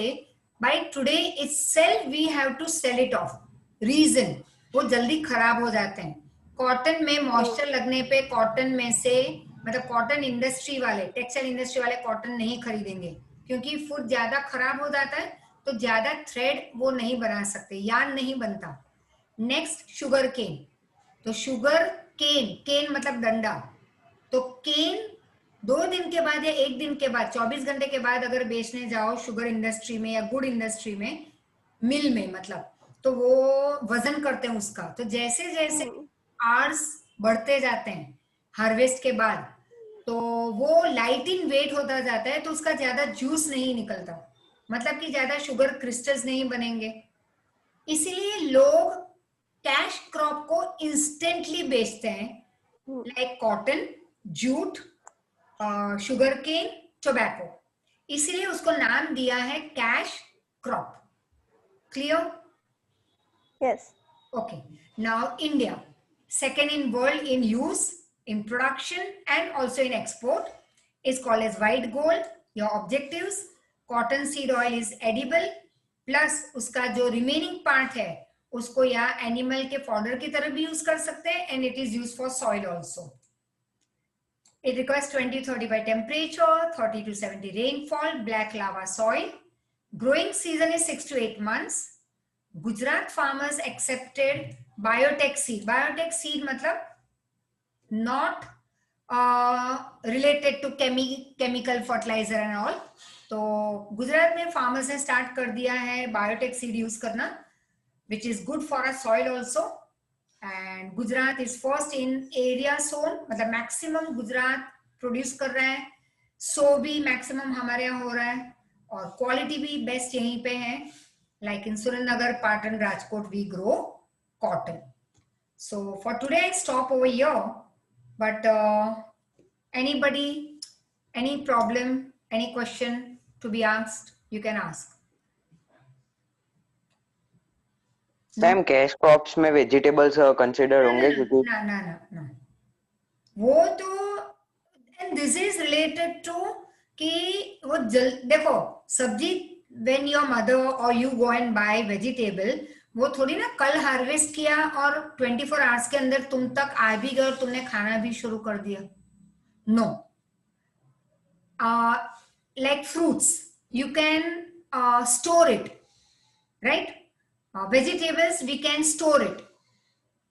by today itself we have to sell it off. Reason, वो जल्दी खराब हो जाते हैं. कॉटन में मॉइस्चर लगने पे कॉटन में से, मतलब कॉटन इंडस्ट्री वाले, टेक्सटाइल इंडस्ट्री वाले कॉटन नहीं खरीदेंगे क्योंकि फुट ज्यादा खराब हो जाता है, तो ज्यादा थ्रेड वो नहीं बना सकते, यार्न नहीं बनता. Next sugar cane. तो शुगर केन मतलब डंडा. तो केन 2 दिन के बाद या 1 दिन के बाद, 24 घंटे के बाद अगर बेचने जाओ शुगर इंडस्ट्री में या गुड़ इंडस्ट्री में, मिल में मतलब, तो वो वजन करते हैं उसका. तो जैसे जैसे आवर्स बढ़ते जाते हैं हार्वेस्ट के बाद, तो वो लाइट इन वेट होता जाता है, तो उसका ज्यादा जूस नहीं निकलता, मतलब कि ज्यादा शुगर क्रिस्टल्स नहीं बनेंगे. इसीलिए लोग कैश क्रॉप को इंस्टेंटली बेचते हैं, like cotton, jute, sugar cane, tobacco. इसलिए उसको नाम दिया है cash crop. Clear? Yes. Okay, now India, second in world in use, in production and also in export, is called as white gold. Your objectives: cotton seed oil is edible, plus उसका जो रिमेनिंग पार्ट है उसको या एनिमल के फॉडर की तरह भी यूज कर सकते हैं, and it is use for soil also. It requires 20-35 temperature, 30 to 70 rainfall, black lava soil. Growing season is 6 to 8 months. Gujarat farmers accepted biotech seed. Biotech seed matlab not related to chemical fertilizer and all. तो गुजरात में farmers ने start कर दिया है biotech seed use करना, which is good for our soil also. And Gujarat is first in area zone, मतलब maximum गुजरात प्रोड्यूस कर रहा है, सो भी मैक्सिमम हमारे यहाँ हो रहा है, और क्वालिटी भी बेस्ट यहीं पे है. Like in Surendranagar, Patan, Rajkot we grow cotton. So for today I stop over here, but anybody, any problem, any question to be asked, you can ask. Ma'am cash crops में वेजिटेबल्स कंसीडर होंगे? क्योंकि ना ना ना ना, वो तो and this is related to कि वो देखो सब्जी, व्हेन योर मदर और you go and buy vegetable, वो थोड़ी ना कल हार्वेस्ट किया और 24 आवर्स के अंदर तुम तक आ भी गए और तुमने खाना भी शुरू कर दिया. No, like fruits you can store it, right? Vegetables we can store it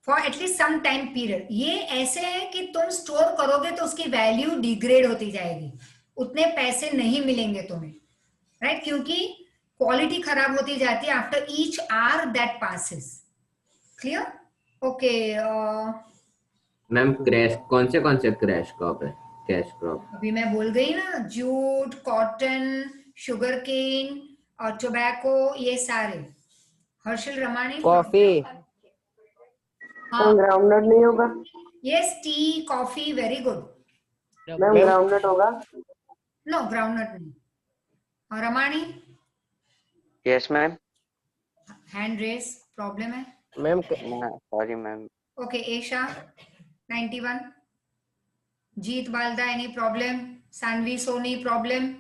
for at least some time period. ये ऐसे है कि तुम स्टोर करोगे तो उसकी वैल्यू डिग्रेड होती जाएगी, उतने पैसे नहीं मिलेंगे तुम्हें, राइट? क्योंकि क्वालिटी खराब होती जाती है after each hour that passes. Clear? Okay ma'am, कौन से क्रैश क्रॉप है? कैश क्रॉप अभी मैं बोल गई ना, जूट, कॉटन, शुगर केन और टोबैको, ये सारे. हर्षल रमानी, कॉफी. हाँ, ग्राउंडनट नहीं होगा? Yes, tea, coffee, very good. Ma'am groundnut होगा? नो, ग्राउंडनट नहीं. और Ramani? Yes ma'am. Hand raise problem है ma'am. Sorry ma'am. Okay. Esha 91. Jeet Balda, any problem? Sanvi Soni, problem?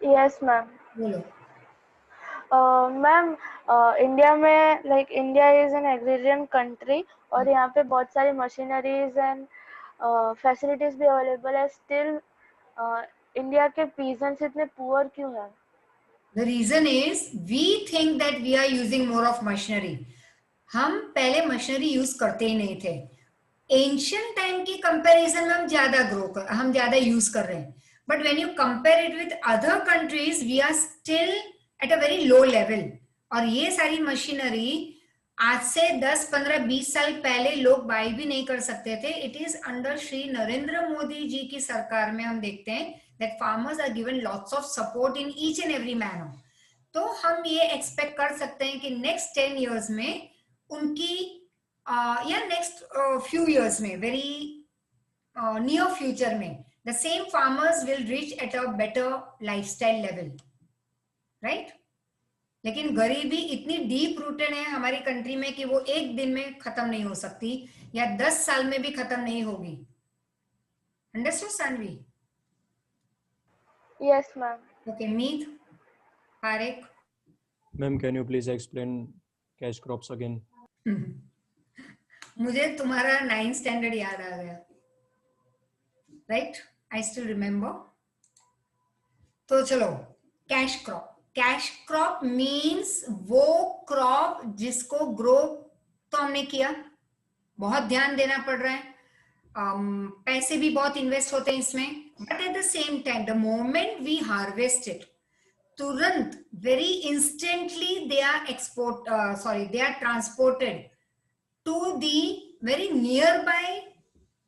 Yes ma'am. बोलो. मैम इंडिया में, like India is an agrarian country और यहाँ पे बहुत सारी मशीनरीज एंड फैसिलिटीज भी अवेलेबल है. स्टिल इंडिया के पीजेंट्स इतने पुअर क्यों हैं? The reason is we think that we are using more of machinery. हम पहले मशीनरी यूज करते ही नहीं थे. एंशियंट टाइम की कंपैरिजन में हम ज्यादा यूज कर रहे हैं. But when you compare it with other countries, we are still at a very low level. और ये सारी मशीनरी आज से 10, 15, 20 साल पहले लोग बाय भी नहीं कर सकते थे. It is under Shri Narendra Modi ji की सरकार में हम देखते हैं that farmers are given lots of support in each and every manner. तो हम ये एक्सपेक्ट कर सकते हैं कि नेक्स्ट 10 years में उनकी या नेक्स्ट फ्यू years में, वेरी नियर फ्यूचर में, the same farmers will reach at a better lifestyle level, right? लेकिन गरीबी इतनी डीप रूटेड है हमारी कंट्री में कि वो एक दिन में खत्म नहीं हो सकती या 10 साल में भी खत्म नहीं होगी. Understood Saanvi? Yes, ma'am. Okay, Meet, Parekh. Ma'am, can you please explain cash crops again? मुझे तुम्हारा 9th standard याद आ गया, right? I still remember. तो चलो, cash crop. Cash crop means वो crop जिसको grow तो हमने किया, बहुत ध्यान देना पड़ रहा है, पैसे भी बहुत इन्वेस्ट होते हैं इसमें. But at the same time, the moment we harvest it, तुरंत, very instantly, they are transported to the very nearby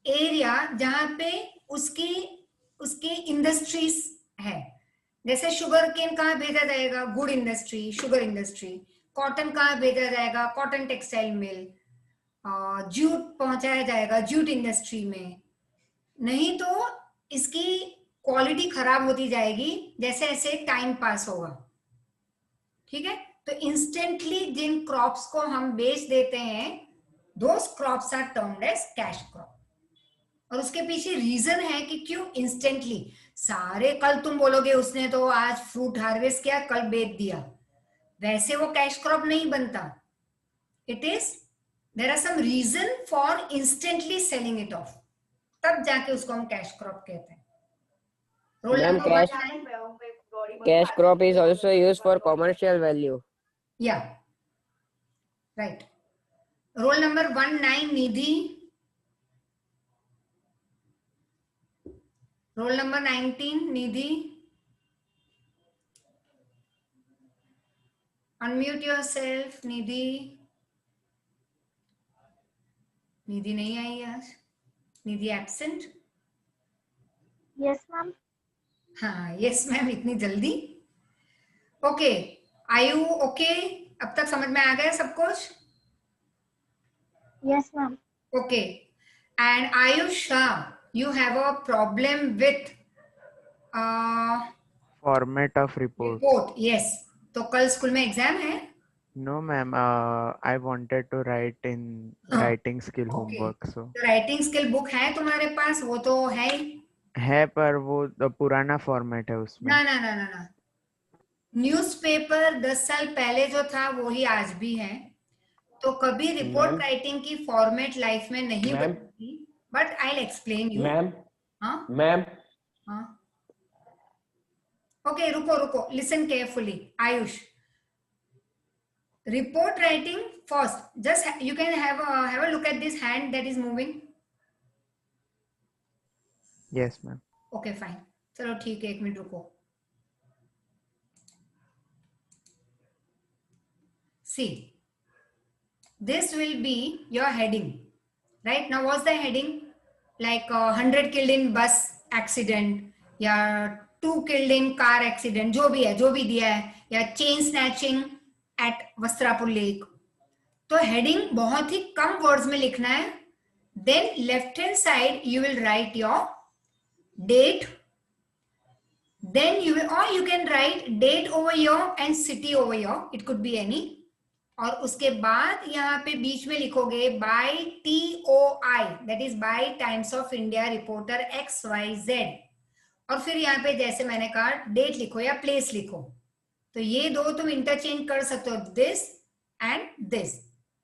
area जहाँ पे उसकी इंडस्ट्रीज है. जैसे शुगर केन कहाँ भेजा जाएगा? गुड़ इंडस्ट्री, शुगर इंडस्ट्री. कॉटन कहाँ भेजा जाएगा? Cotton textile mill. जूट पहुंचाया जाएगा जूट इंडस्ट्री में. नहीं तो इसकी क्वालिटी खराब होती जाएगी जैसे ऐसे टाइम पास होगा. ठीक है? तो इंस्टेंटली जिन क्रॉप्स को हम बेच देते हैं, those crops are termed as cash crop. और उसके पीछे रीजन है कि क्यों इंस्टेंटली. सारे कल तुम बोलोगे उसने तो आज फ्रूट हार्वेस्ट किया, कल बेच दिया. वैसे वो कैश क्रॉप नहीं बनता. It is there are some reason for instantly selling it off, तब जाके उसको हम कैश क्रॉप कहते हैं. Roll Ma'am, number cash crop is also used for commercial value. Yeah, right. Roll number 19, Nidhi. Roll number 19, Nidhi. Unmute yourself, Nidhi. Nidhi नहीं आई आज. Nidhi absent. Yes, ma'am. हाँ, yes ma'am, इतनी जल्दी. Okay, are you okay? अब तक समझ में आ गया सब कुछ? Yes, ma'am. Okay. And Ayusha, you have a problem with Format of report. report. Yes. तो कल स्कूल में एग्जाम है? No, ma'am. I wanted to write in writing skill homework. So तो राइटिंग स्किल बुक है तुम्हारे पास? वो तो है ही. है पर वो पुराना फॉर्मेट है उसमें. ना ना ना ना ना. न्यूज़पेपर 10 साल पहले जो था वो ही आज भी है. तो कभी रिपोर्ट राइटिंग की फॉर्मेट लाइफ में नहीं बनती. But I will explain you. Ma'am हाँ मैम हाँ. ओके, रुको रुको, listen carefully. Ayush, report writing first, just you can have a look at this hand that is moving. Yes, ma'am. Okay, fine. चलो ठीक है, एक मिनट रुको. See, this will be your heading. Right now, what's the heading? Like 100 killed in bus accident, या 2 killed in car accident, जो भी है, जो भी दिया है, या chain snatching at Vastrapur lake. तो हेडिंग बहुत ही कम वर्ड्स में लिखना है. Then left hand side you will write your date. Then you will, or you can write date over here and city over here, it could be any. और उसके बाद यहाँ पे बीच में लिखोगे by TOI, that is by Times of India reporter XYZ. और फिर यहाँ पे जैसे मैंने कहा डेट लिखो या प्लेस लिखो. तो ये दो तुम इंटरचेंज कर सकते हो, this and this.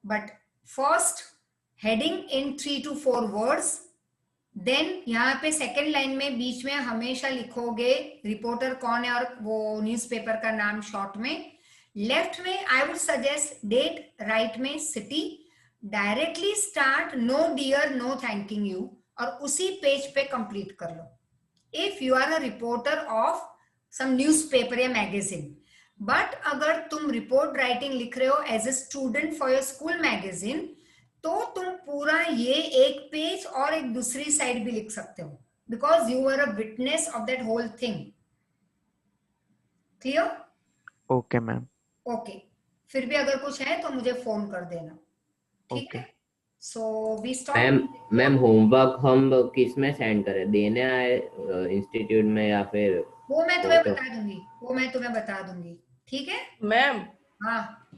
But first heading in 3 to 4 words. Then यहाँ पे सेकेंड लाइन में बीच में हमेशा लिखोगे रिपोर्टर कौन है और वो न्यूज़पेपर का नाम शॉर्ट में. लेफ्ट में I would suggest date, right में city. Directly start no dear no thanking you और उसी पेज पे कंप्लीट कर लो. If you are a reporter of some newspaper या मैगजीन. बट अगर तुम रिपोर्ट राइटिंग लिख रहे हो as a student for your school magazine, तो तुम पूरा ये एक पेज और एक दूसरी साइड भी लिख सकते हो, because you are a witness of that whole thing. Clear? Okay ma'am. Okay, फिर भी अगर कुछ है तो मुझे फोन कर देना. ठीक है? So we stop. Ma'am homework हम किस में सेंड करें? देने आए इंस्टीट्यूट में या फिर? वो मैं तुम्हें बता दूंगी. ठीक है मैम? हाँ,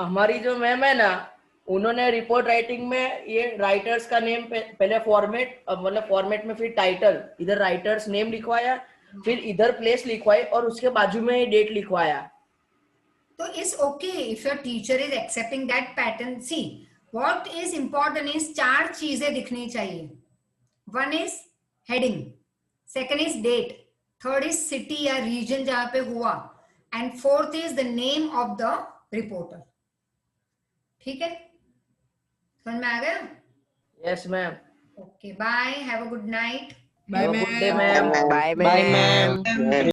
हमारी जो मैम है ना, उन्होंने रिपोर्ट राइटिंग में ये राइटर्स का नेम पहले फॉर्मेट, मतलब फॉर्मेट में फिर टाइटल, इधर राइटर्स नेम लिखवाया, फिर इधर प्लेस लिखवाई और उसके बाजू में डेट लिखवाया. तो it's okay if your teacher is accepting that pattern. See what is important is 4 चीजें दिखनी चाहिए. 1 is heading, second is date, third is city या रीजन जहां पे हुआ, and fourth is the name of the reporter. ठीक है, समझ में आ गया? Yes ma'am. Okay, bye, have a good night. Bye ma'am. Bye, ma'am.